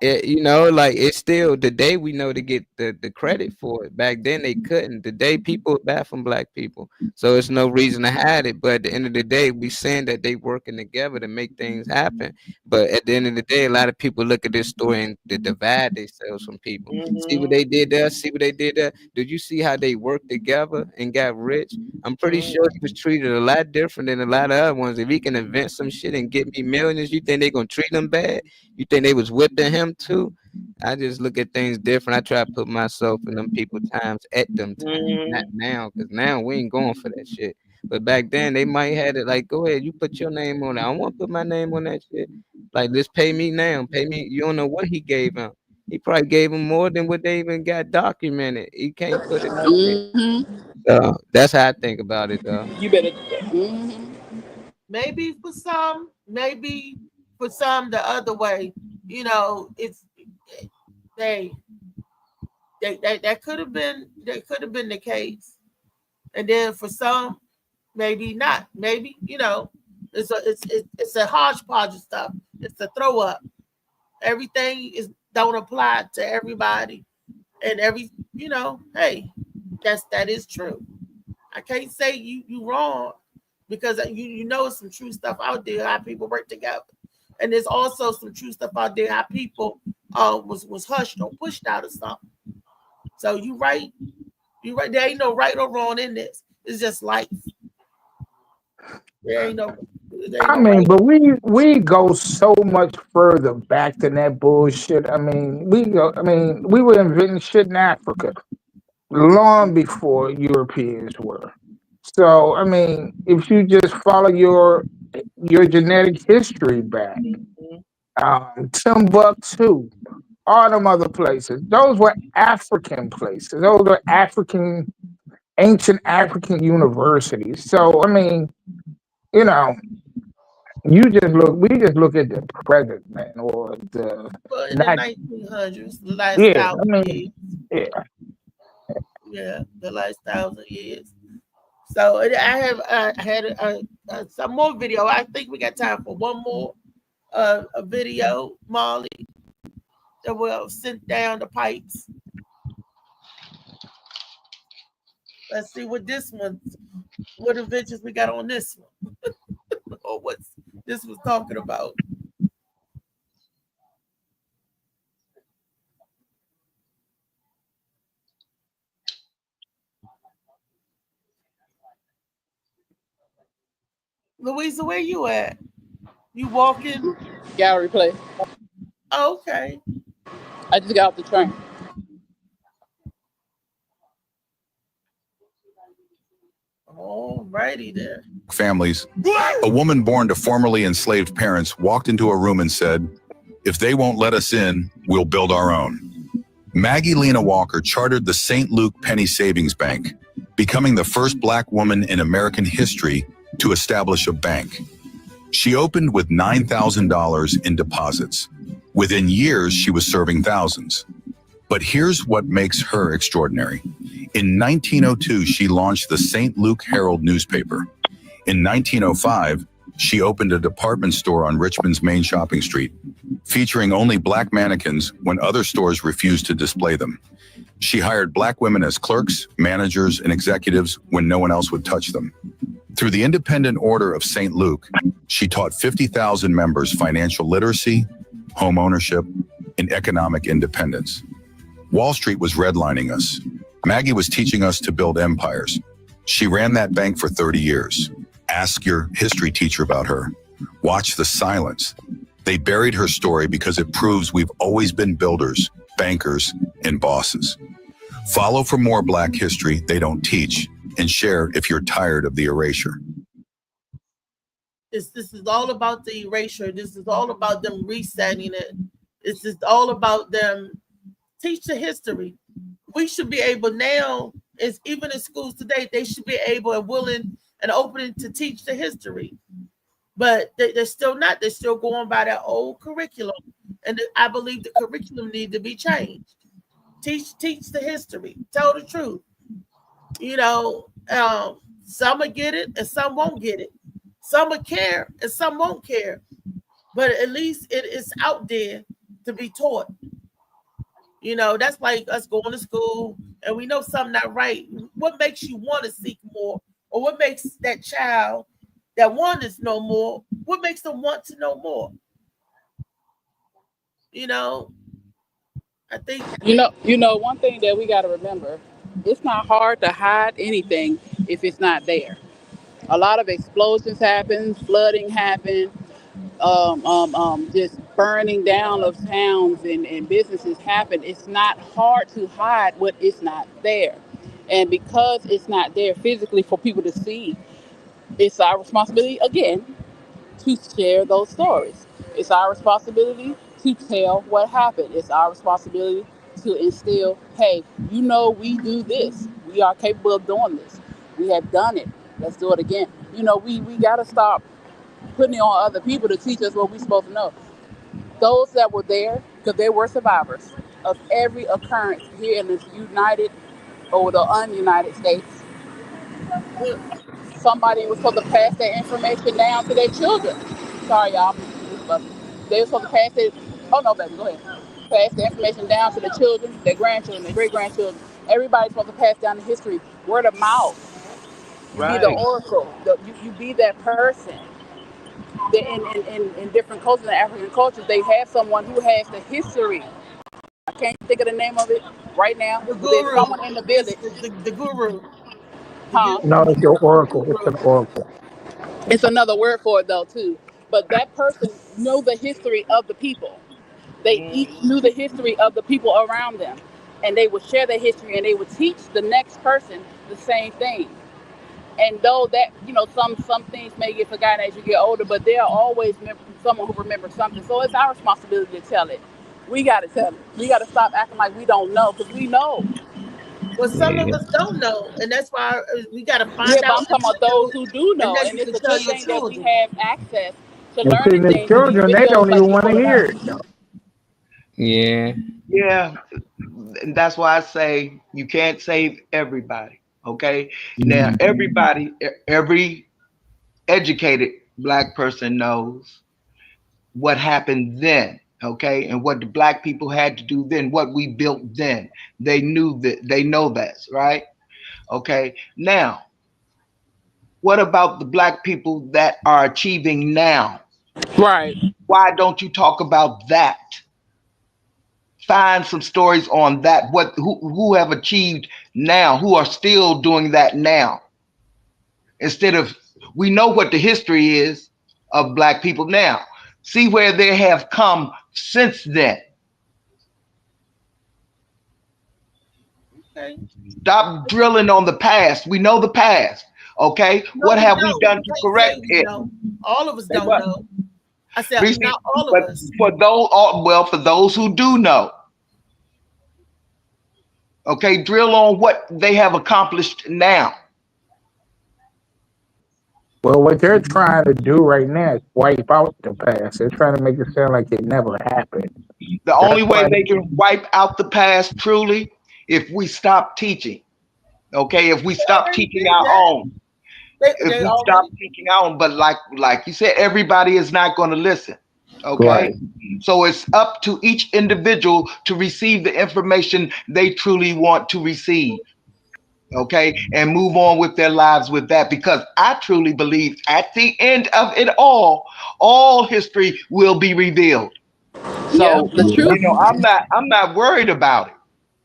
You know, like it's still the day we know to get the credit for it. Back then they couldn't. Today people are bad from black people, so it's no reason to hide it. But at the end of the day, we saying that they working together to make things happen. But at the end of the day, a lot of people look at this story and they divide themselves from people. See what they did there. See what they did there. Did you see how they worked together and got rich? I'm pretty sure he was treated a lot different than a lot of other ones. If he can invent some shit and get me millions, you think they gonna treat him bad? You think they was whipping him too? I just look at things different. I try to put myself in them people times at them times, not now, because now we ain't going for that shit. But back then they might had it like, go ahead, you put your name on it. I don't want to put my name on that shit. Like, let's pay me now. Pay me. You don't know what he gave him. He probably gave him more than what they even got documented. He can't put it out there. So that's how I think about it, though. You better. Maybe for some, maybe for some the other way. You know, it's that could have been the case, and then for some, maybe not. Maybe, you know, it's a hodgepodge of stuff. It's a throw up. Everything don't apply to everybody, and you know, hey, that is true. I can't say you wrong, because you know some true stuff out there how people work together. And there's also some true stuff out there how people was hushed or pushed out of something. So you right. There ain't no right or wrong in this. It's just life. There ain't no. I mean, but we go so much further back than that bullshit. I mean, we were inventing shit in Africa long before Europeans were. So I mean, if you just follow your genetic history back, Timbuktu, all them other places, those were African places. Those were ancient African universities. So I mean, you know, we just look at the present, man, or the in the 1900s, the last 1,000 years. Yeah, the last 1,000 years. So I had some more video. I think we got time for one more a video, Molly, that will send down the pipes. Let's see what adventures we got on this one, or what this was talking about. Louisa, where you at? You walking? Gallery play. Okay. I just got off the train. All righty there. Families. A woman born to formerly enslaved parents walked into a room and said, "If they won't let us in, we'll build our own." Maggie Lena Walker chartered the St. Luke Penny Savings Bank. becoming the first Black woman in American history to establish a bank. She opened with $9,000 in deposits. Within years, she was serving thousands. But here's what makes her extraordinary. In 1902, she launched the St. Luke Herald newspaper. In 1905, she opened a department store on Richmond's main shopping street, featuring only Black mannequins when other stores refused to display them. She hired Black women as clerks, managers, and executives when no one else would touch them. Through the Independent Order of St. Luke, she taught 50,000 members financial literacy, home ownership, and economic independence. Wall Street was redlining us. Maggie was teaching us to build empires. She ran that bank for 30 years. Ask your history teacher about her. Watch the silence. They buried her story because it proves we've always been builders, bankers, and bosses. Follow for more Black history they don't teach, and share if you're tired of the erasure. This is all about the erasure. This is all about them resetting it. This is all about them teach the history. We should be able now, is even in schools today, they should be able and willing and open to teach the history. But they're still not. They're still going by that old curriculum. And I believe the curriculum needs to be changed. Teach the history. Tell the truth. You know, some will get it and some won't get it. Some will care and some won't care. But at least it is out there to be taught. You know, that's like us going to school and we know something not right. What makes you want to seek more? Or what makes that child that wants to know more? What makes them want to know more? You know, I think You know, one thing that we got to remember, it's not hard to hide anything if it's not there. A lot of explosions happen, flooding happen, just burning down of towns and businesses happen. It's not hard to hide what is not there. And because it's not there physically for people to see, it's our responsibility, again, to share those stories. It's our responsibility to tell what happened. It's our responsibility to instill, hey, you know, we do this. We are capable of doing this. We have done it. Let's do it again. You know, we got to stop putting it on other people to teach us what we're supposed to know. Those that were there, because they were survivors of every occurrence here in the United or the ununited states, somebody was supposed to pass that information down to their children. Sorry, y'all. They were supposed to pass it. Oh, no, baby, go ahead. Pass the information down to the children, their grandchildren, their great-grandchildren. Everybody's supposed to pass down the history. Word of mouth. You be the oracle. You be that person. In different cultures, in African cultures, they have someone who has the history. I can't think of the name of it right now. the But there's guru, someone in the village. the guru. Huh? No, it's your oracle. It's an oracle. It's another word for it though too. But that person knew the history of the people. They each knew the history of the people around them, and they would share their history and they would teach the next person the same thing. And though that, you know, some things may get forgotten as you get older, but there are always someone who remembers something. So it's our responsibility to tell it. We got to tell it. We got to stop acting like we don't know, because we know. Well, some of us don't know, and that's why we got to find out. Yeah, but I'm talking about those who do know, and it's a good thing that we have access to learning the things. children, they don't even want to hear it. Yeah. Yeah. And that's why I say you can't save everybody. Okay. Now, every educated Black person knows what happened then. Okay. And what the Black people had to do then, what we built then. They knew that, they know that, right? Okay. Now, what about the Black people that are achieving now? Right. Why don't you talk about that? Find some stories on that. Who have achieved now, who are still doing that now. Instead of, we know what the history is of Black people now. See where they have come since then. Okay. Stop drilling on the past. We know the past. Okay. No, what have we done to correct it? All of us don't know. I said not all of us. For those who do know. Okay, drill on what they have accomplished now. Well, what they're trying to do right now is wipe out the past. They're trying to make it sound like it never happened. The only That's way why. they can wipe out the past truly, if we stop teaching. Okay, if we stop teaching our own. If we stop teaching our own, but like you said, everybody is not going to listen. Okay. Right. So it's up to each individual to receive the information they truly want to receive. Okay, and move on with their lives with that, because I truly believe at the end of it all history will be revealed. So Yeah, the truth. I'm not worried about it.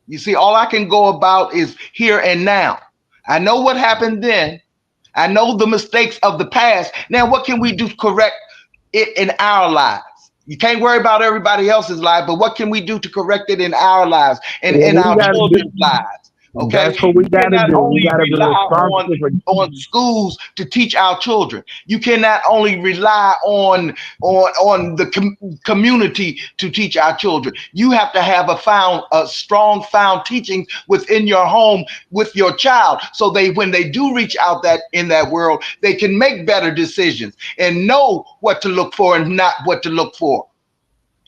You see, all I can go about is here and now. I know what happened then. I know the mistakes of the past. Now, what can we do to correct it in our lives? You can't worry about everybody else's life, but what can we do to correct it in our lives and in our children's lives? Okay, That's what we got to do. We got to be responsible on schools to teach our children. You cannot only rely on the community to teach our children. You have to have a strong found teachings within your home with your child, so when they do reach out in that world, they can make better decisions and know what to look for and not what to look for.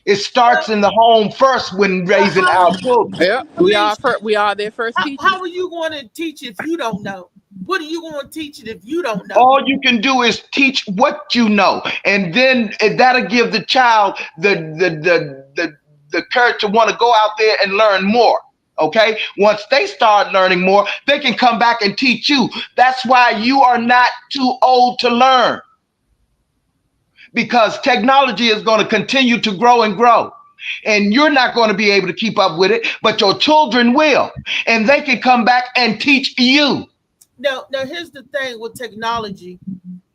It starts in the home first when raising our children. Yeah, we are their first teachers. How are you going to teach if you don't know? What are you going to teach it if you don't know? All you can do is teach what you know, and then that'll give the child the courage to want to go out there and learn more. Okay, once they start learning more, they can come back and teach you. That's why you are not too old to learn, because technology is going to continue to grow and grow, and you're not going to be able to keep up with it, but your children will, and they can come back and teach you. Now here's the thing with technology.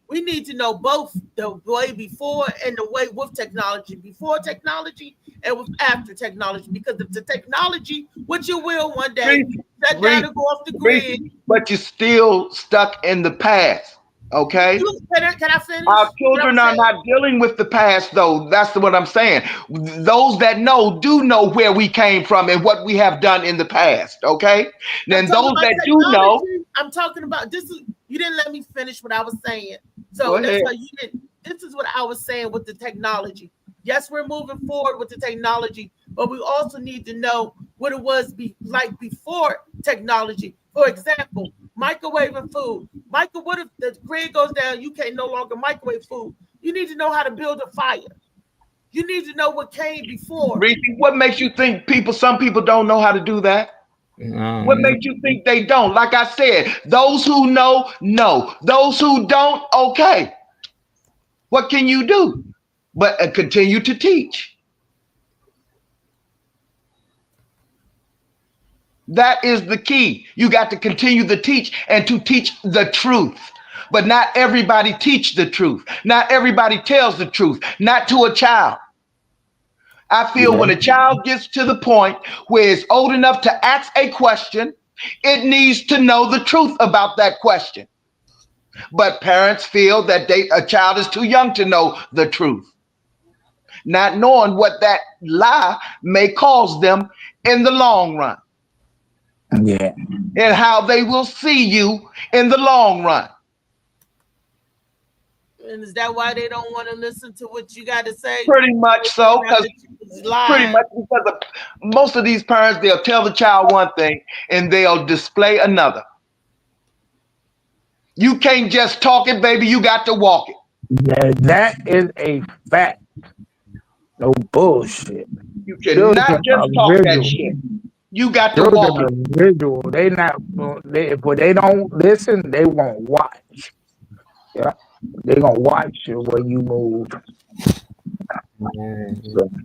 We need to know both the way before and the way with technology, before technology and with after technology, because if the technology, which you will one day, that data go off the grid. But you're still stuck in the past. Okay. Can I finish? Our children are not dealing with the past, though. That's what I'm saying. Those that know do know where we came from and what we have done in the past. Okay. Then those that do know. I'm talking about this. You didn't let me finish what I was saying. So that's why you didn't. This is what I was saying with the technology. Yes, we're moving forward with the technology, but we also need to know what it was like before technology. For example, microwaving food. Michael, what if the grid goes down? You can no longer microwave food. You need to know how to build a fire. You need to know what came before. Reese, what makes you think some people don't know how to do that? What makes you think they don't? Like I said, those who know. Those who don't, okay. What can you do? But continue to teach. That is the key. You got to continue to teach and to teach the truth. But not everybody teach the truth. Not everybody tells the truth. Not to a child. I feel when a child gets to the point where it's old enough to ask a question, it needs to know the truth about that question. But parents feel that a child is too young to know the truth, not knowing what that lie may cause them in the long run. Yeah. And how they will see you in the long run. And is that why they don't want to listen to what you got to say? Pretty much so, because most of these parents, they'll tell the child one thing and they'll display another. You can't just talk it, baby. You got to walk it. Yeah, that is a fact. No bullshit. You cannot just talk that shit. You got to walk it. Visual. If they don't listen, they won't watch. Yeah. They're going to watch you when you move.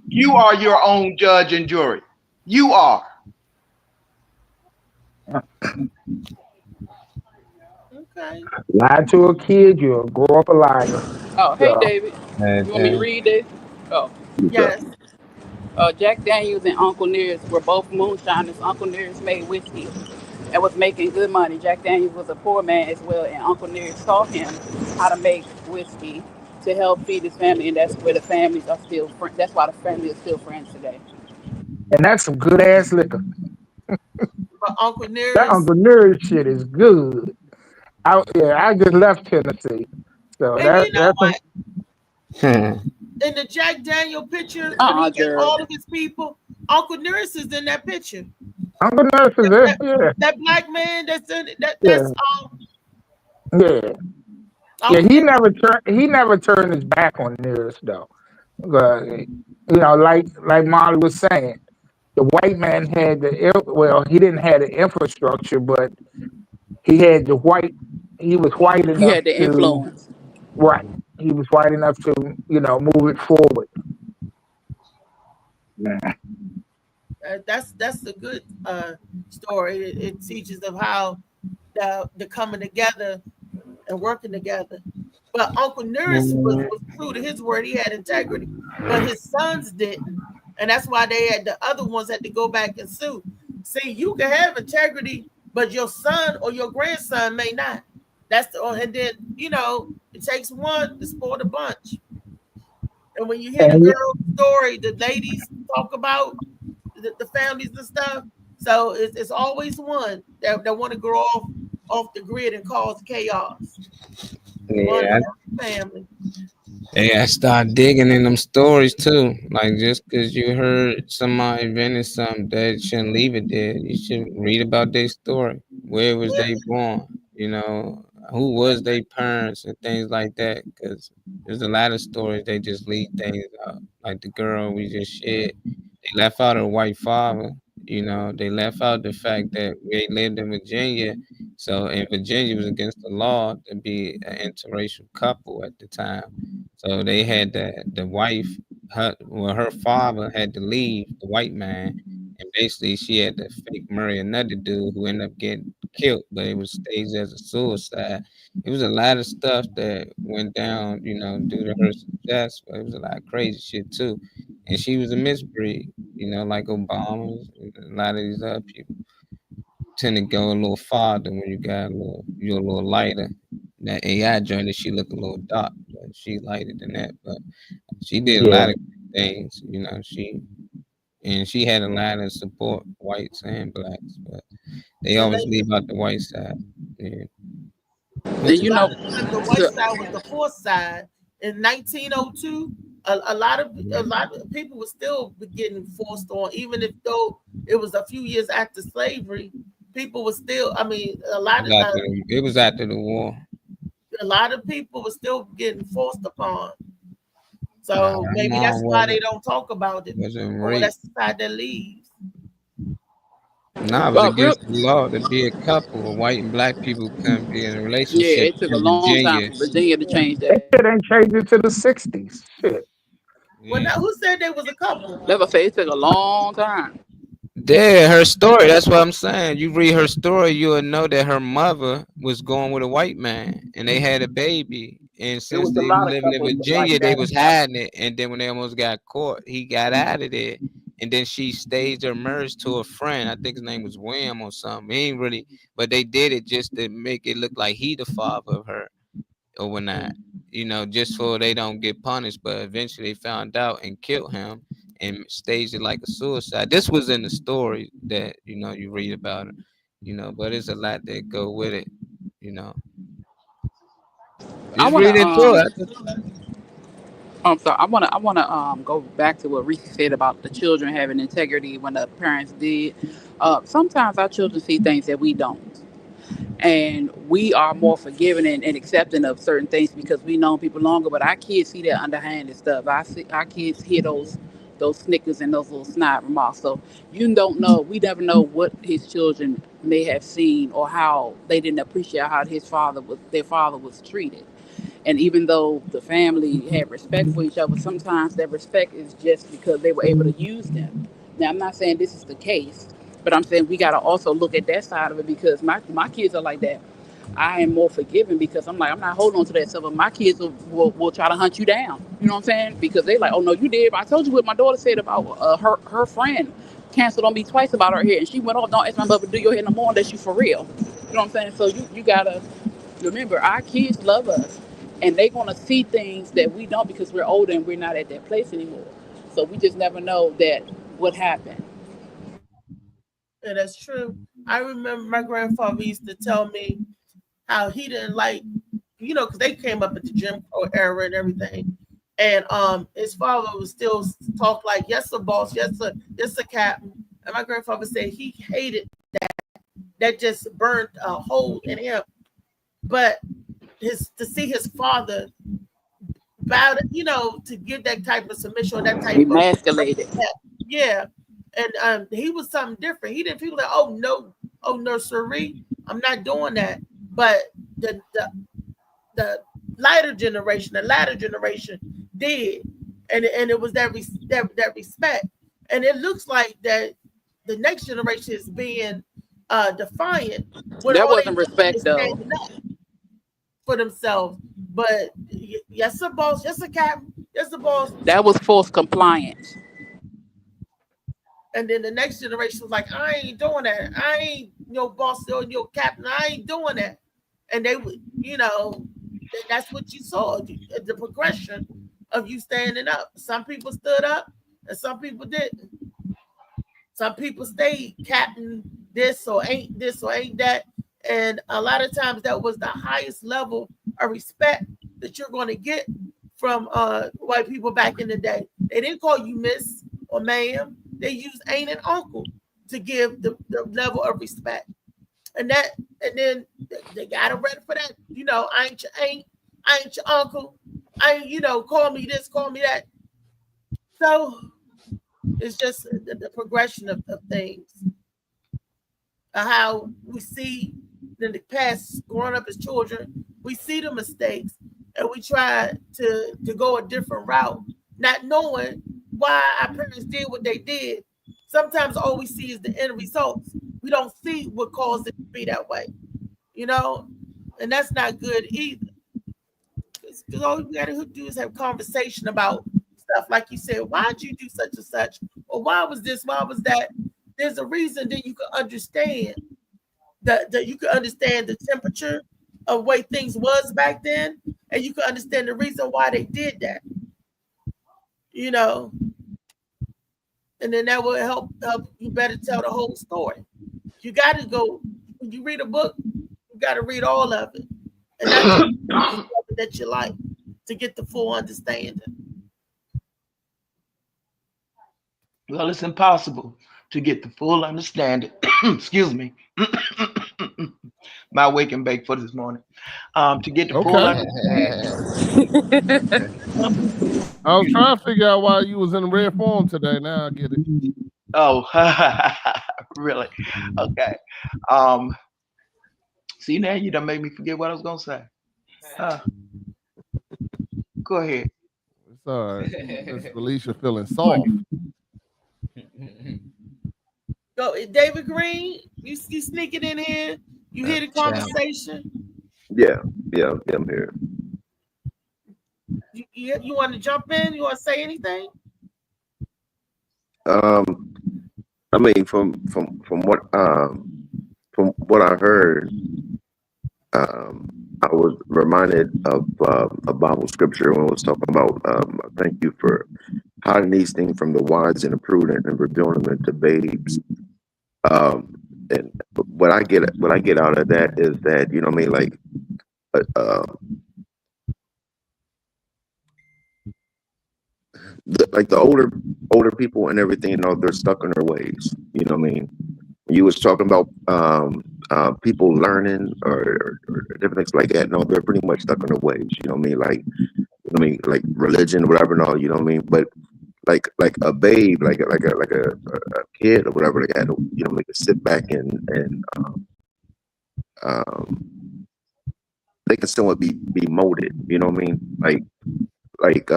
You are your own judge and jury. You are. Okay. Lie to a kid, you'll grow up a liar. Oh, hey, David. You want me to read this? Oh. Yes. Jack Daniels and Uncle Nearest were both moonshiners. Uncle Nearest made whiskey and was making good money. Jack Daniels was a poor man as well, and Uncle Nearest taught him how to make whiskey to help feed his family, and that's where the families are still friends. That's why the family is still friends today. And that's some good ass liquor. Uncle That Nearest. Uncle Nearest shit is good. I just left Tennessee, so And you know that's what? Hmm. In the Jack Daniel picture, when he got Jared. all of his people, Uncle Nearest is in that picture. Uncle Nearest is That, there. that black man that's in it, Yeah, that's yeah, yeah. Yeah, Uncle Nearest. he never turned his back on Nearest though. Like Molly was saying, the white man had he didn't have the infrastructure, but he had he was white He enough had the to influence. right. He was white enough to move it forward. Yeah. That's a good story. It teaches of how the coming together and working together. But Uncle Nearest was true to his word. He had integrity, but his sons didn't, and that's why the other ones had to go back and sue. See, you can have integrity, but your son or your grandson may not. And then it takes one to spoil the bunch. And when you hear the And girl's story, the ladies talk about the families and stuff. So it's always one that want to go off the grid and cause chaos. One Yeah, family. I start digging in them stories too. Like just because you heard somebody invented something, that shouldn't leave it there. You should read about their story. Where was they born? Who was their parents and things like that. Because there's a lot of stories they just leave things out. Like the girl we just shared, they left out her white father. They left out the fact that we lived in Virginia. So in Virginia, it was against the law to be an interracial couple at the time. So they had the wife, her father had to leave the white man, and basically she had to fake marry another dude who ended up getting killed, but it was staged as a suicide. It was a lot of stuff that went down, due to her success, but it was a lot of crazy shit too. And she was a misbreed, like Obama and a lot of these other people tend to go a little farther when you're a little lighter. That AI joint, she look a little dark, but she lighter than that. But she did a yeah, lot of things, she had a lot of support, whites and blacks, but they The always lady, leave out the white side. Yeah. a What And you you lot know, of times the white to, side was the fourth side. In 1902, a lot of people were still getting forced on, even if though it was a few years after slavery, people were still. I mean, it was after the war. a lot of people were still getting forced upon. Nah, So my maybe mom that's why they don't talk about it, wasn't or raped. that's the side that leaves. Nah, it was real, against the law to be a couple. White and black people couldn't be in a yeah, relationship it took a in long time Virginia. for Virginia to change that that. shit ain't changed into the '60s. Shit. Well, Yeah. now who said they was a couple? Like I say, it took a long time. There, her story. That's what I'm saying. You read her story, you'll know that her mother was going with a white man, and they had a baby. And It since was a they lot was of living in couples like Virginia, they that. was hiding it. And then when they almost got caught, he got out of there. And then she staged her marriage to a friend. I think his name was William or something. He ain't really, but they did it just to make it look like he the father of her overnight, just so they don't get punished. But eventually they found out and killed him and staged it like a suicide. This was in the story that you read about it, but it's a lot that go with it, you know. I Just wanna read into it. I'm sorry. I wanna go back to what Reese said about the children having integrity when the parents did. Sometimes our children see things that we don't, and we are more forgiving and accepting of certain things because we know people longer. But our kids see that underhanded stuff. I see our kids hear those snickers and those little snide remarks. So you don't know. We never know what his children may have seen or how they didn't appreciate how their father was treated. And even though the family had respect for each other, sometimes that respect is just because they were able to use them. Now, I'm not saying this is the case, but I'm saying we got to also look at that side of it because my kids are like that. I am more forgiving because I'm like, I'm not holding on to that stuff. But my kids will try to hunt you down. You know what I'm saying? Because they like, oh, no, you did. I told you what my daughter said about her friend canceled on me twice about her hair. And she went off, don't ask my mother to do your hair no more unless you for real. You know what I'm saying? So you got to remember, our kids love us, and they're gonna see things that we don't because we're older and we're not at that place anymore. So we just never know that what happened. And that's true. I remember my grandfather used to tell me how he didn't like, because they came up at the Jim Crow era and everything. And his father would still talk like, yes, sir, boss, yes, sir, captain. And my grandfather said he hated that. That just burned a hole in him. But to see his father bow, to give that type of submission or that type emasculated. Yeah. And he was something different. He didn't feel like, oh no, sirree, I'm not doing that. But the latter generation did, and it was that respect. And it looks like that the next generation is being defiant. That wasn't respect though. For themselves. But yes, sir, boss, yes, sir, captain, yes, sir, boss. That was forced compliance. And then the next generation was like, I ain't doing that. I ain't your boss or your captain. I ain't doing that. And they would, that's what you saw, the progression of you standing up. Some people stood up and some people didn't. Some people stayed captain this or ain't that. And a lot of times that was the highest level of respect that you're going to get from white people back in the day. They didn't call you miss or ma'am. They used aunt and uncle to give the level of respect. And then they got it ready for that. I ain't your aunt, I ain't your uncle. I ain't, call me this, call me that. So it's just the progression of things. How we see in the past, growing up as children, we see the mistakes and we try to go a different route, not knowing why our parents did what they did. Sometimes all we see is the end results. We don't see what caused it to be that way, and that's not good either. Because all we got to do is have conversation about stuff. Like you said, why'd you do such and such? Or why was this? Why was that? There's a reason that you can understand that you can understand the temperature of way things was back then, and you can understand the reason why they did that. And then that will help you better tell the whole story. You got to go, when you read a book, you got to read all of it. And that's that you like to get the full understanding. Well, it's impossible to get the full understanding. Excuse me. My wake and bake for this morning. To get the full understanding. I was trying to figure out why you was in rare form today. Now I get it. Oh, really? Okay. See, now you done made me forget what I was gonna say. Go ahead. It's all right. Miss Felicia feeling soft. Go, David Green. You sneaking in here? You hear the conversation? Yeah, I'm here. You want to jump in? You want to say anything? I mean, from what I heard, I was reminded of a Bible scripture when it was talking about thank you for hiding these things from the wise and the prudent and revealing them to babes. And what I get out of that is that, you know what I mean, like the older people and everything, they're stuck in their ways. You know what I mean? You was talking about people learning or different things like that. No, they're pretty much stuck in their ways. You know what I mean? Like religion, whatever. No, you know what I mean? But like a babe, like a kid or whatever, they had to, they could sit back and they can somewhat be molded. You know what I mean? Like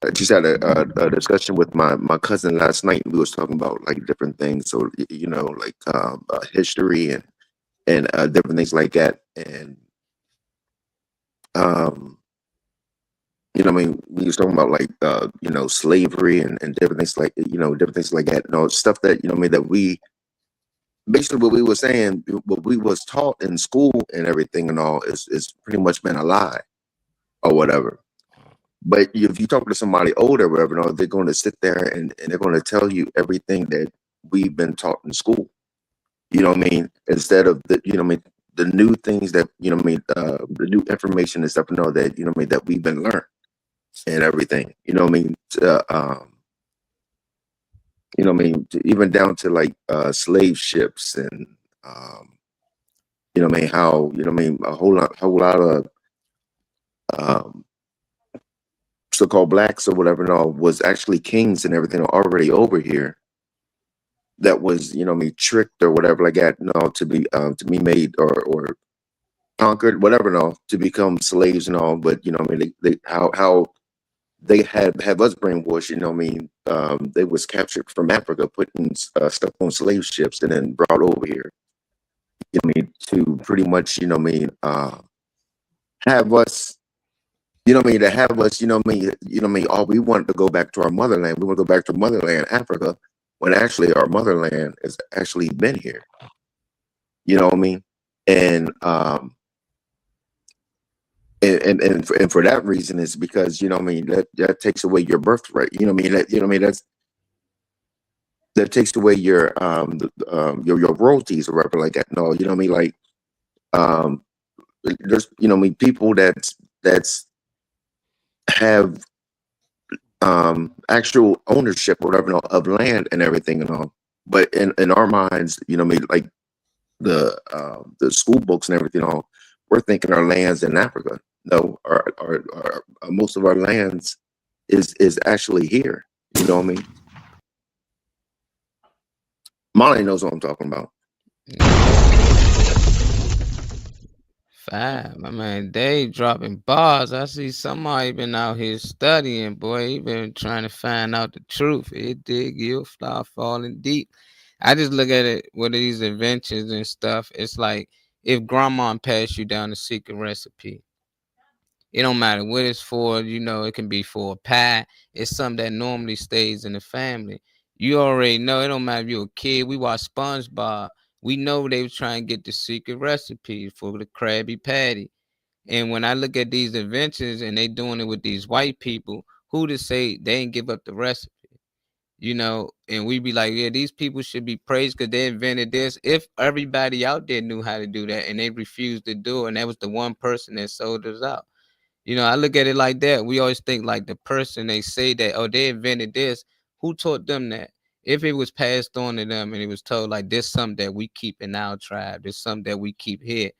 I just had a discussion with my cousin last night. We was talking about like different things, so like history and different things like that. And I mean, we was talking about like slavery and different things like different things like that. Stuff that I mean, that we basically what we were saying, what we was taught in school and everything and all is pretty much been a lie or whatever. But if you talk to somebody older, whatever, they're going to sit there and they're going to tell you everything that we've been taught in school. You know what I mean? Instead of the, you know what I mean, the new things that, you know what I mean, the new information and stuff, you know, that, you know what I mean, that we've been learned and everything, you know what I mean? You know what I mean? Even down to like slave ships and, you know what I mean, how, you know what I mean, a whole lot of so-called blacks or whatever and all was actually kings and everything already over here that was, you know what I mean, tricked or whatever like that, you know, to be made or conquered, whatever and all, to become slaves and all. But, you know what I mean, they how they have us brainwashed, you know what I mean, they was captured from Africa, putting stuff on slave ships and then brought over here, you know what I mean, to pretty much, you know what I mean, have us, you know what I mean, to have us, you know what I mean, oh, we want to go back to our motherland. We want to go back to motherland, Africa, when actually our motherland has actually been here. You know what I mean? And for that reason, it's because, you know what I mean, that takes away your birthright. You know what I mean? You know what I mean? That takes away your royalties or whatever like that. No, you know what I mean? Like, there's, you know what I mean, people that's have actual ownership or whatever, you know, of land and everything and all. But in our minds, you know what I mean, like the school books and everything, all, we're thinking our lands in Africa. No, our most of our lands is actually here. You know what I mean? Molly knows what I'm talking about. My man Dave dropping bars. I see somebody been out here studying, boy. He been trying to find out the truth. It dig you, fly falling deep. I just look at it with these inventions and stuff. It's like if grandma passed you down the secret recipe. It don't matter what it's for, you know, it can be for a pie. It's something that normally stays in the family. You already know, it don't matter if you're a kid. We watch SpongeBob. We know they was trying to get the secret recipe for the Krabby Patty. And when I look at these inventions and they doing it with these white people, who to say they ain't give up the recipe? You know, and we be like, yeah, these people should be praised because they invented this. If everybody out there knew how to do that and they refused to do it, and that was the one person that sold us out. You know, I look at it like that. We always think like the person they say that, oh, they invented this. Who taught them that? If it was passed on to them and it was told like this something that we keep in our tribe, this something that we keep here,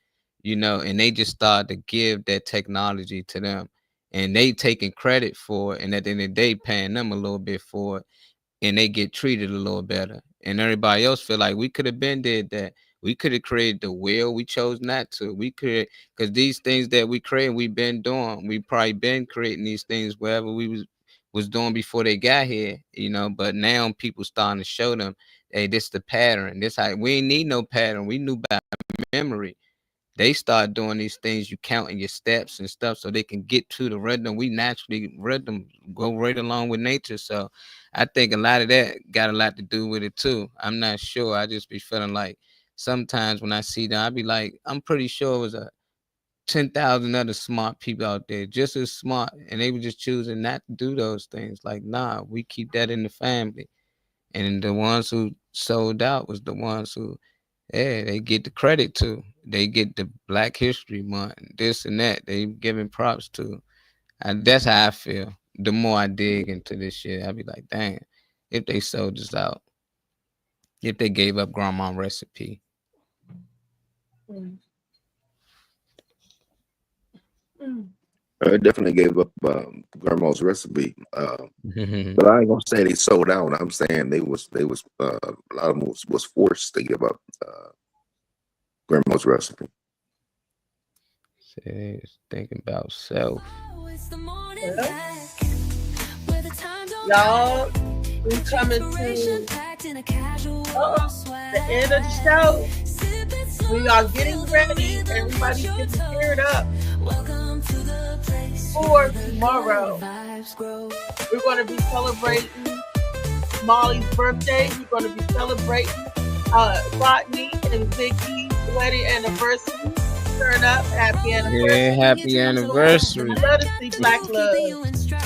you know, and they just start to give that technology to them and they taking credit for it, and at the end of the day paying them a little bit for it, and they get treated a little better. And everybody else feel like we could have been did that. We could have created the wheel. We chose not to. We could, because these things that we create, we've been doing. We probably been creating these things wherever we was doing before they got here, you know. But now people starting to show them, hey, this the pattern. This how we ain't need no pattern. We knew by memory. They start doing these things, you counting your steps and stuff so they can get to the rhythm. We naturally rhythm go right along with nature. So I think a lot of that got a lot to do with it too. I'm not sure. I just be feeling like sometimes when I see them, I be like, I'm pretty sure it was 10,000 other smart people out there just as smart, and they were just choosing not to do those things. Like, nah, we keep that in the family. And the ones who sold out was the ones who, yeah, they get the credit to. They get the Black History Month, this and that. They giving props to. And that's how I feel. The more I dig into this shit, I be like, dang, if they sold us out, if they gave up grandma's recipe. I definitely gave up grandma's recipe, but I ain't gonna say they sold out. I'm saying they was a lot of them was forced to give up grandma's recipe. See, thinking about self. Y'all, we coming to the end of the show. We are getting ready. Everybody getting geared up for tomorrow. We're going to be celebrating Molly's birthday. We're going to be celebrating Rodney and Vicky's wedding anniversary. Turn up. Happy anniversary. Yeah, happy anniversary. I love to see Black love.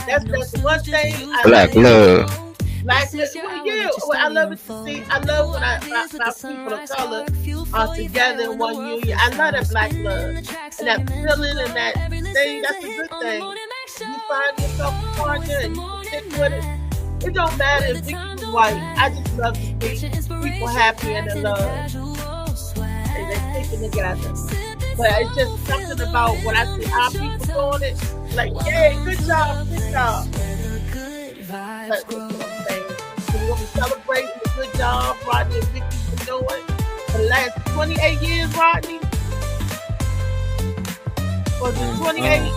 That's one thing. Black love. Black, well, yeah, well, I love it to see. I love when I people of color are together in one union. I love that black love and that feeling and that thing. That's a good thing. You find yourself a partner and you stick with it. It don't matter if Vicky's white. I just love to see people happy and in love and they're sticking together. But it's just something about when I see our people doing it, like, yeah, good job, good job. That's what I'm saying. So we're celebrating the good job Rodney and Vicky's been doing for the last 28 years, Rodney. Was it 28?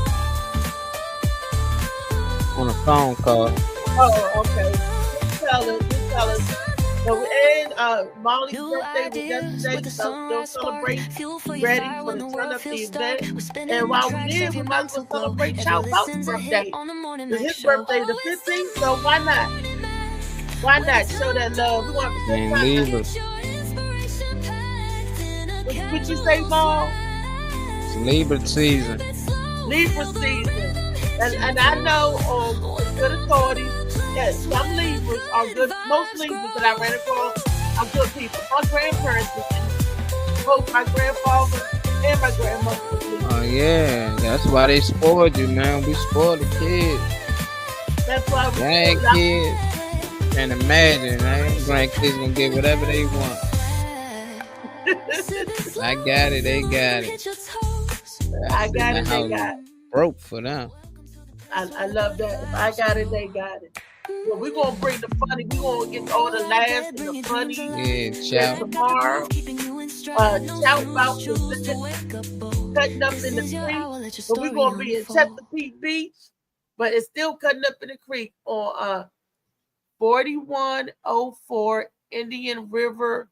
On a phone call. Oh, okay. Just tell us. So, and Molly's birthday was yesterday, so they'll celebrate, ready for the turn up the event. And while we there, we might as well celebrate Chow Bout's birthday. It's his birthday the 15th, so why not? Why not show that love? We want to And Libra. What you say, Mom? It's Libra season. Libra season. And I know on good authority, yes, some Libras are good. Most Libras that I ran across are good people. My grandparents were both my grandfather and my grandmother. Oh yeah, that's why they spoiled you, man. We spoiled the kids. That's why we grandkids. Can't imagine, man. Grandkids gonna get whatever they want. I got it, they got it. I got it, they got it. Broke for them. I love that. If I got it, they got it. Well, we're going to bring the funny. We're going to get all the laughs and the funny. Yeah, Chow. Tomorrow, Chow Bout is cutting up in the creek. But we're going to be in Chesapeake Beach. But it's still cutting up in the creek on 4104 Indian River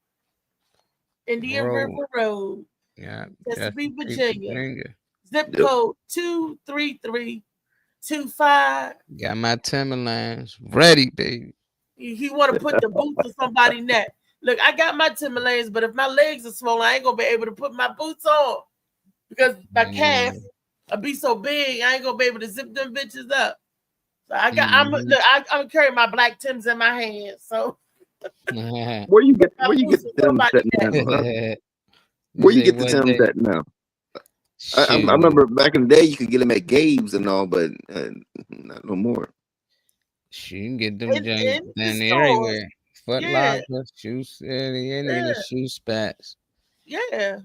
Road. Yeah. Chesapeake, Virginia. Zip code 23325. Got my Timberlands ready, baby. He want to put the boots on somebody's neck. Look, I got my Timberlands, but if my legs are swollen, I ain't gonna be able to put my boots on because my calf will be so big. I ain't gonna be able to zip them bitches up. So I got. I'm carrying my black Timbs in my hands. So where you get the Timbs at now? Where you get the Timbs at now? I remember back in the day you could get them at Gabe's and all, but not no more. You can get them down there everywhere. Foot Locker, Shoe City, any of the shoe spots. Yeah.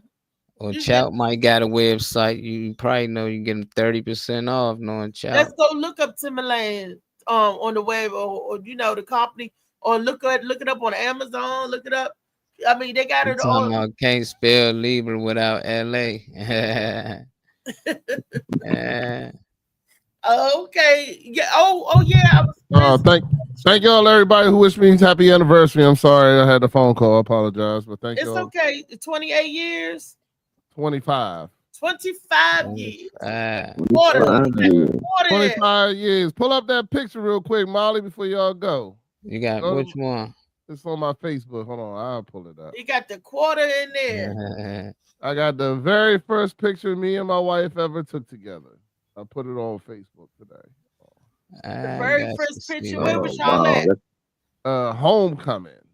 Or Chow might got a website. You probably know you get them 30% off knowing Chow. Let's go look up Timberland on the web or the company, or look it up on Amazon. Look it up. I mean, they got it all. I can't spell Libra without LA. Okay. Yeah. Oh yeah. Thank y'all, everybody who wished me happy anniversary. I'm sorry I had the phone call. I apologize, but thank you. It's okay. 28 years. 25. 25 years. 25 years. Pull up that picture real quick, Molly, before y'all go. You got which one? It's on my Facebook. Hold on, I'll pull it up. You got the quarter in there. I got the very first picture me and my wife ever took together. I put it on Facebook today. The very first picture. Where was y'all at? Homecoming.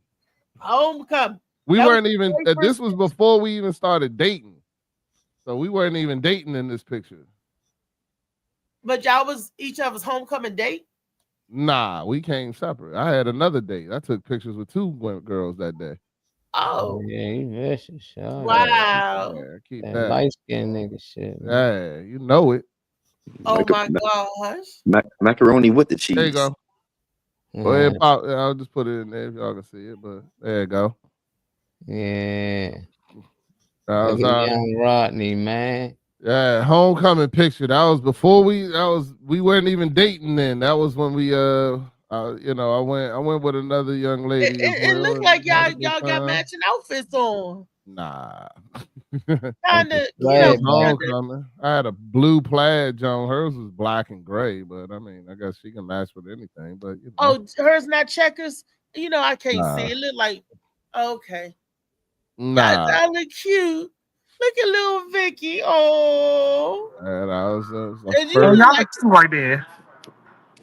Homecoming. We weren't even. This was before we even started dating, so we weren't even dating in this picture. But y'all was each other's homecoming date. Nah, we came separate. I had another date. I took pictures with two girls that day. Oh, yeah, sure. Wow. Yeah, keep that light skinned nigga shit. Yeah, you know it. Oh my gosh. Macaroni with the cheese. There you go. Go ahead, pop. I'll just put it in there if y'all can see it. But there you go. Yeah. That was young Rodney, man. Yeah, homecoming picture. That was before we weren't even dating then. That was when we I went with another young lady. It looked like y'all got matching outfits on. Nah. Kinda, homecoming. I had a blue plaid Joan. Hers was black and gray, but I mean, I guess she can match with anything. But oh, hers not checkers. I can't see. It look like okay. Nah. That look cute. Look at little Vicky. Oh. And I was y'all look right there.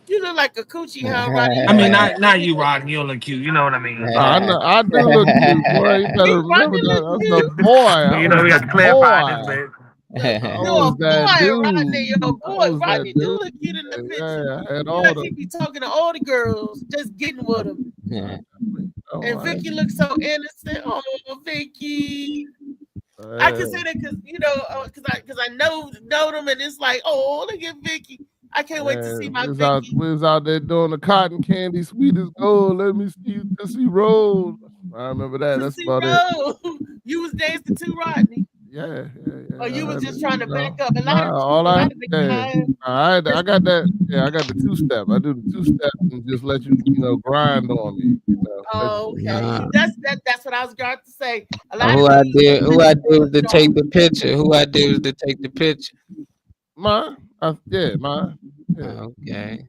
You look like a coochie hound, Rodney. I mean, not you, Rodney. You don't look cute. You know what I mean. I know, I do look cute, boy. You better remember that. That's the boy. You know, we got to clarify this bit. I You're a was that boy, dude. Rodney. You're a I boy. was Rodney that do dude. look cute in the picture. Yeah, I had You all like the. he be talking to all the girls, just getting with them. Oh, And Vicky looks so innocent. Oh, Vicky. I can say that because because I know them, and it's like, oh, look at Vicky. I can't wait to see my Vicky. We was out there doing the cotton candy, sweet as gold. Let me see you, Tootsie Roll. I remember that. That's about it. You was dancing too, Rodney. Yeah. Or you was just trying to back up. I got that. Yeah, I got the two step. I do the two step and just let you, grind on me. Oh, okay. That's what I was going to say. Who I did was to take the picture. Who I did was to take the picture. Mine. Mine. Yeah. Okay.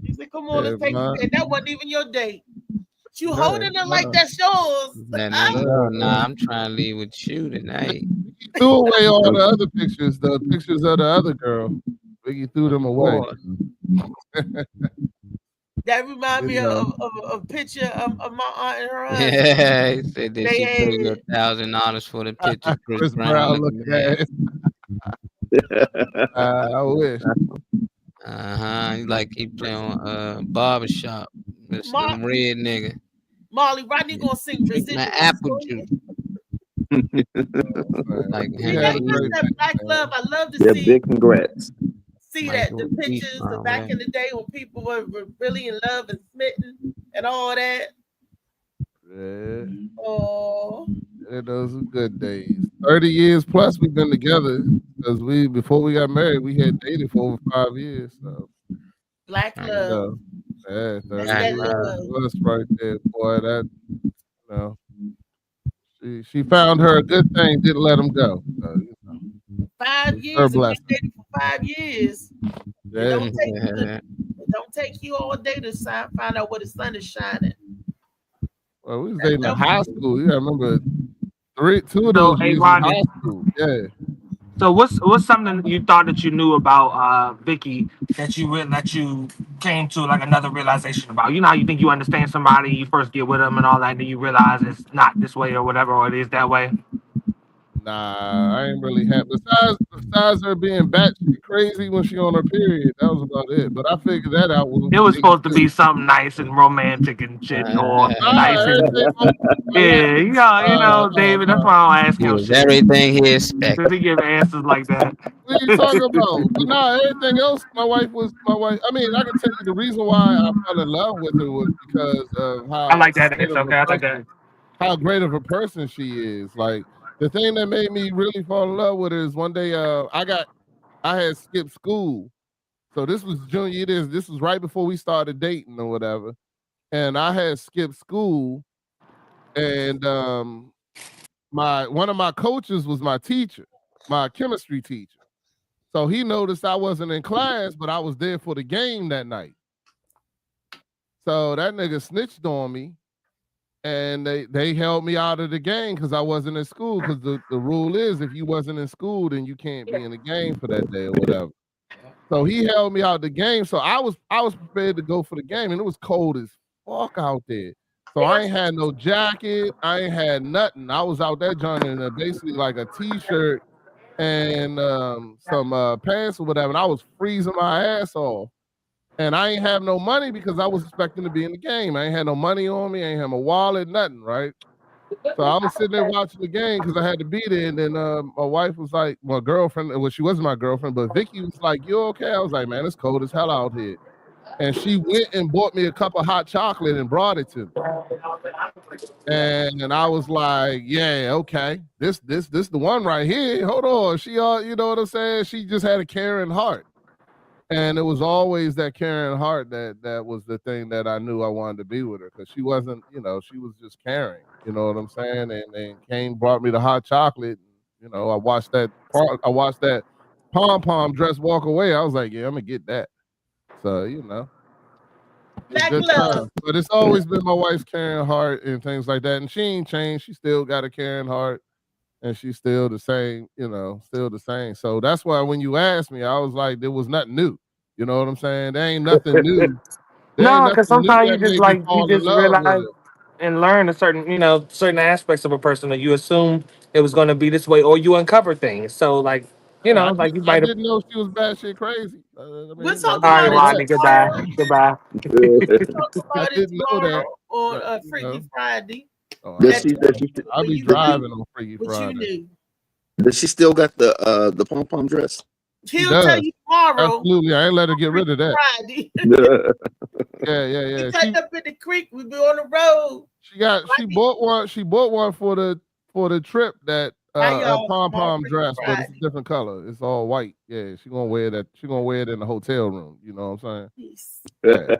You said, "Come on, let's take it." And that wasn't even your date. But you holding it like that's yours. Nah, I'm trying to leave with you tonight. You threw away all the other pictures, the pictures of the other girl. Biggie threw them away. That remind me of a picture of my aunt and her husband. Yeah, he said that she paid you $1,000 for the picture. Chris Brown looking at. I wish. Like he play on barbershop. This red nigga. Molly, Rodney gonna sing my apple juice. Like that Black Love. I love to see. Big congrats. See that the pictures of back in the day when people were really in love and smitten and all that. Yeah. Oh. Yeah, those were good days. 30 years plus we've been together because before we got married, we had dated for over 5 years. So. Black Love. Yeah, 30 years plus right there, boy. That she found her a good thing, didn't let him go. 5 years. Been dating for 5 years. Yeah. It don't take you all day to find out where the sun is shining. Well, we was dating in high school. You remember 2 of those years in high school. Yeah. So what's something you thought that you knew about Vicky that you came to like another realization about? You know how you think you understand somebody, you first get with them and all that, and then you realize it's not this way or whatever, or it is that way? Nah, I ain't really happy. Besides her being batshit crazy when she on her period, that was about it. But I figured that out. It was supposed to be something nice and romantic and shit, or nice and yeah, David. That's why I don't ask him shit. Everything he expected. Because he give answers like that. What are you talking about? But nah, everything else. My wife. I mean, I can tell you the reason why I fell in love with her was because of how. I like that. It's okay. I like that. How great of a person she is. Like. The thing that made me really fall in love with her is one day I had skipped school. So this was junior year. This was right before we started dating or whatever. And I had skipped school. And one of my coaches was my teacher, my chemistry teacher. So he noticed I wasn't in class, but I was there for the game that night. So that nigga snitched on me. And they held me out of the game because I wasn't in school. Because the rule is if you wasn't in school, then you can't be in the game for that day or whatever. So he held me out of the game. So I was prepared to go for the game, and it was cold as fuck out there. So I ain't had no jacket. I ain't had nothing. I was out there joining basically like a t-shirt and some pants or whatever. And I was freezing my ass off. And I ain't have no money because I was expecting to be in the game. I ain't had no money on me. I ain't have my wallet, nothing, right? So I was sitting there watching the game because I had to be there. And then my wife was like, my girlfriend, well, she wasn't my girlfriend, but Vicky was like, you okay? I was like, man, it's cold as hell out here. And she went and bought me a cup of hot chocolate and brought it to me. And I was like, yeah, okay. This the one right here. Hold on. She you know what I'm saying? She just had a caring heart. And it was always that caring heart that was the thing that I knew I wanted to be with her because she wasn't, she was just caring. You know what I'm saying? And Kane brought me the hot chocolate. I watched that pom-pom dress walk away. I was like, yeah, I'm gonna get that. So Black Love. But it's always been my wife's caring heart and things like that. And she ain't changed. She still got a caring heart. And she's still the same, still the same. So that's why when you asked me, I was like, there was nothing new. You know what I'm saying? There ain't nothing new. There No, ain't because nothing new sometimes you that just made me like you fall in just love with realize it. and learn a certain, certain aspects of a person that you assume it was going to be this way, or you uncover things. So, like, Yeah, like you I might have. didn't know she was batshit crazy. I We're mean, I talking All didn't right, about know it Rodney. that. Goodbye. tomorrow. Goodbye. Talk I about it didn't know that. tomorrow on But, you Freaky know, Friday. oh, Does I, That she does she I'll when be you driving knew on Freaky what you Friday. knew. does she still got the pom pom dress? She He'll tell does. you tomorrow. Absolutely. I ain't let her get rid of that. Friday. Yeah. We take up in the creek. We be on the road. She bought one for the trip that Hi, a y'all. pom Tomorrow pom Freaky dress, but it's a Friday. different color. It's all white. Yeah, she gonna wear that. She gonna wear it in the hotel room. You know what I'm saying? Peace. Yeah.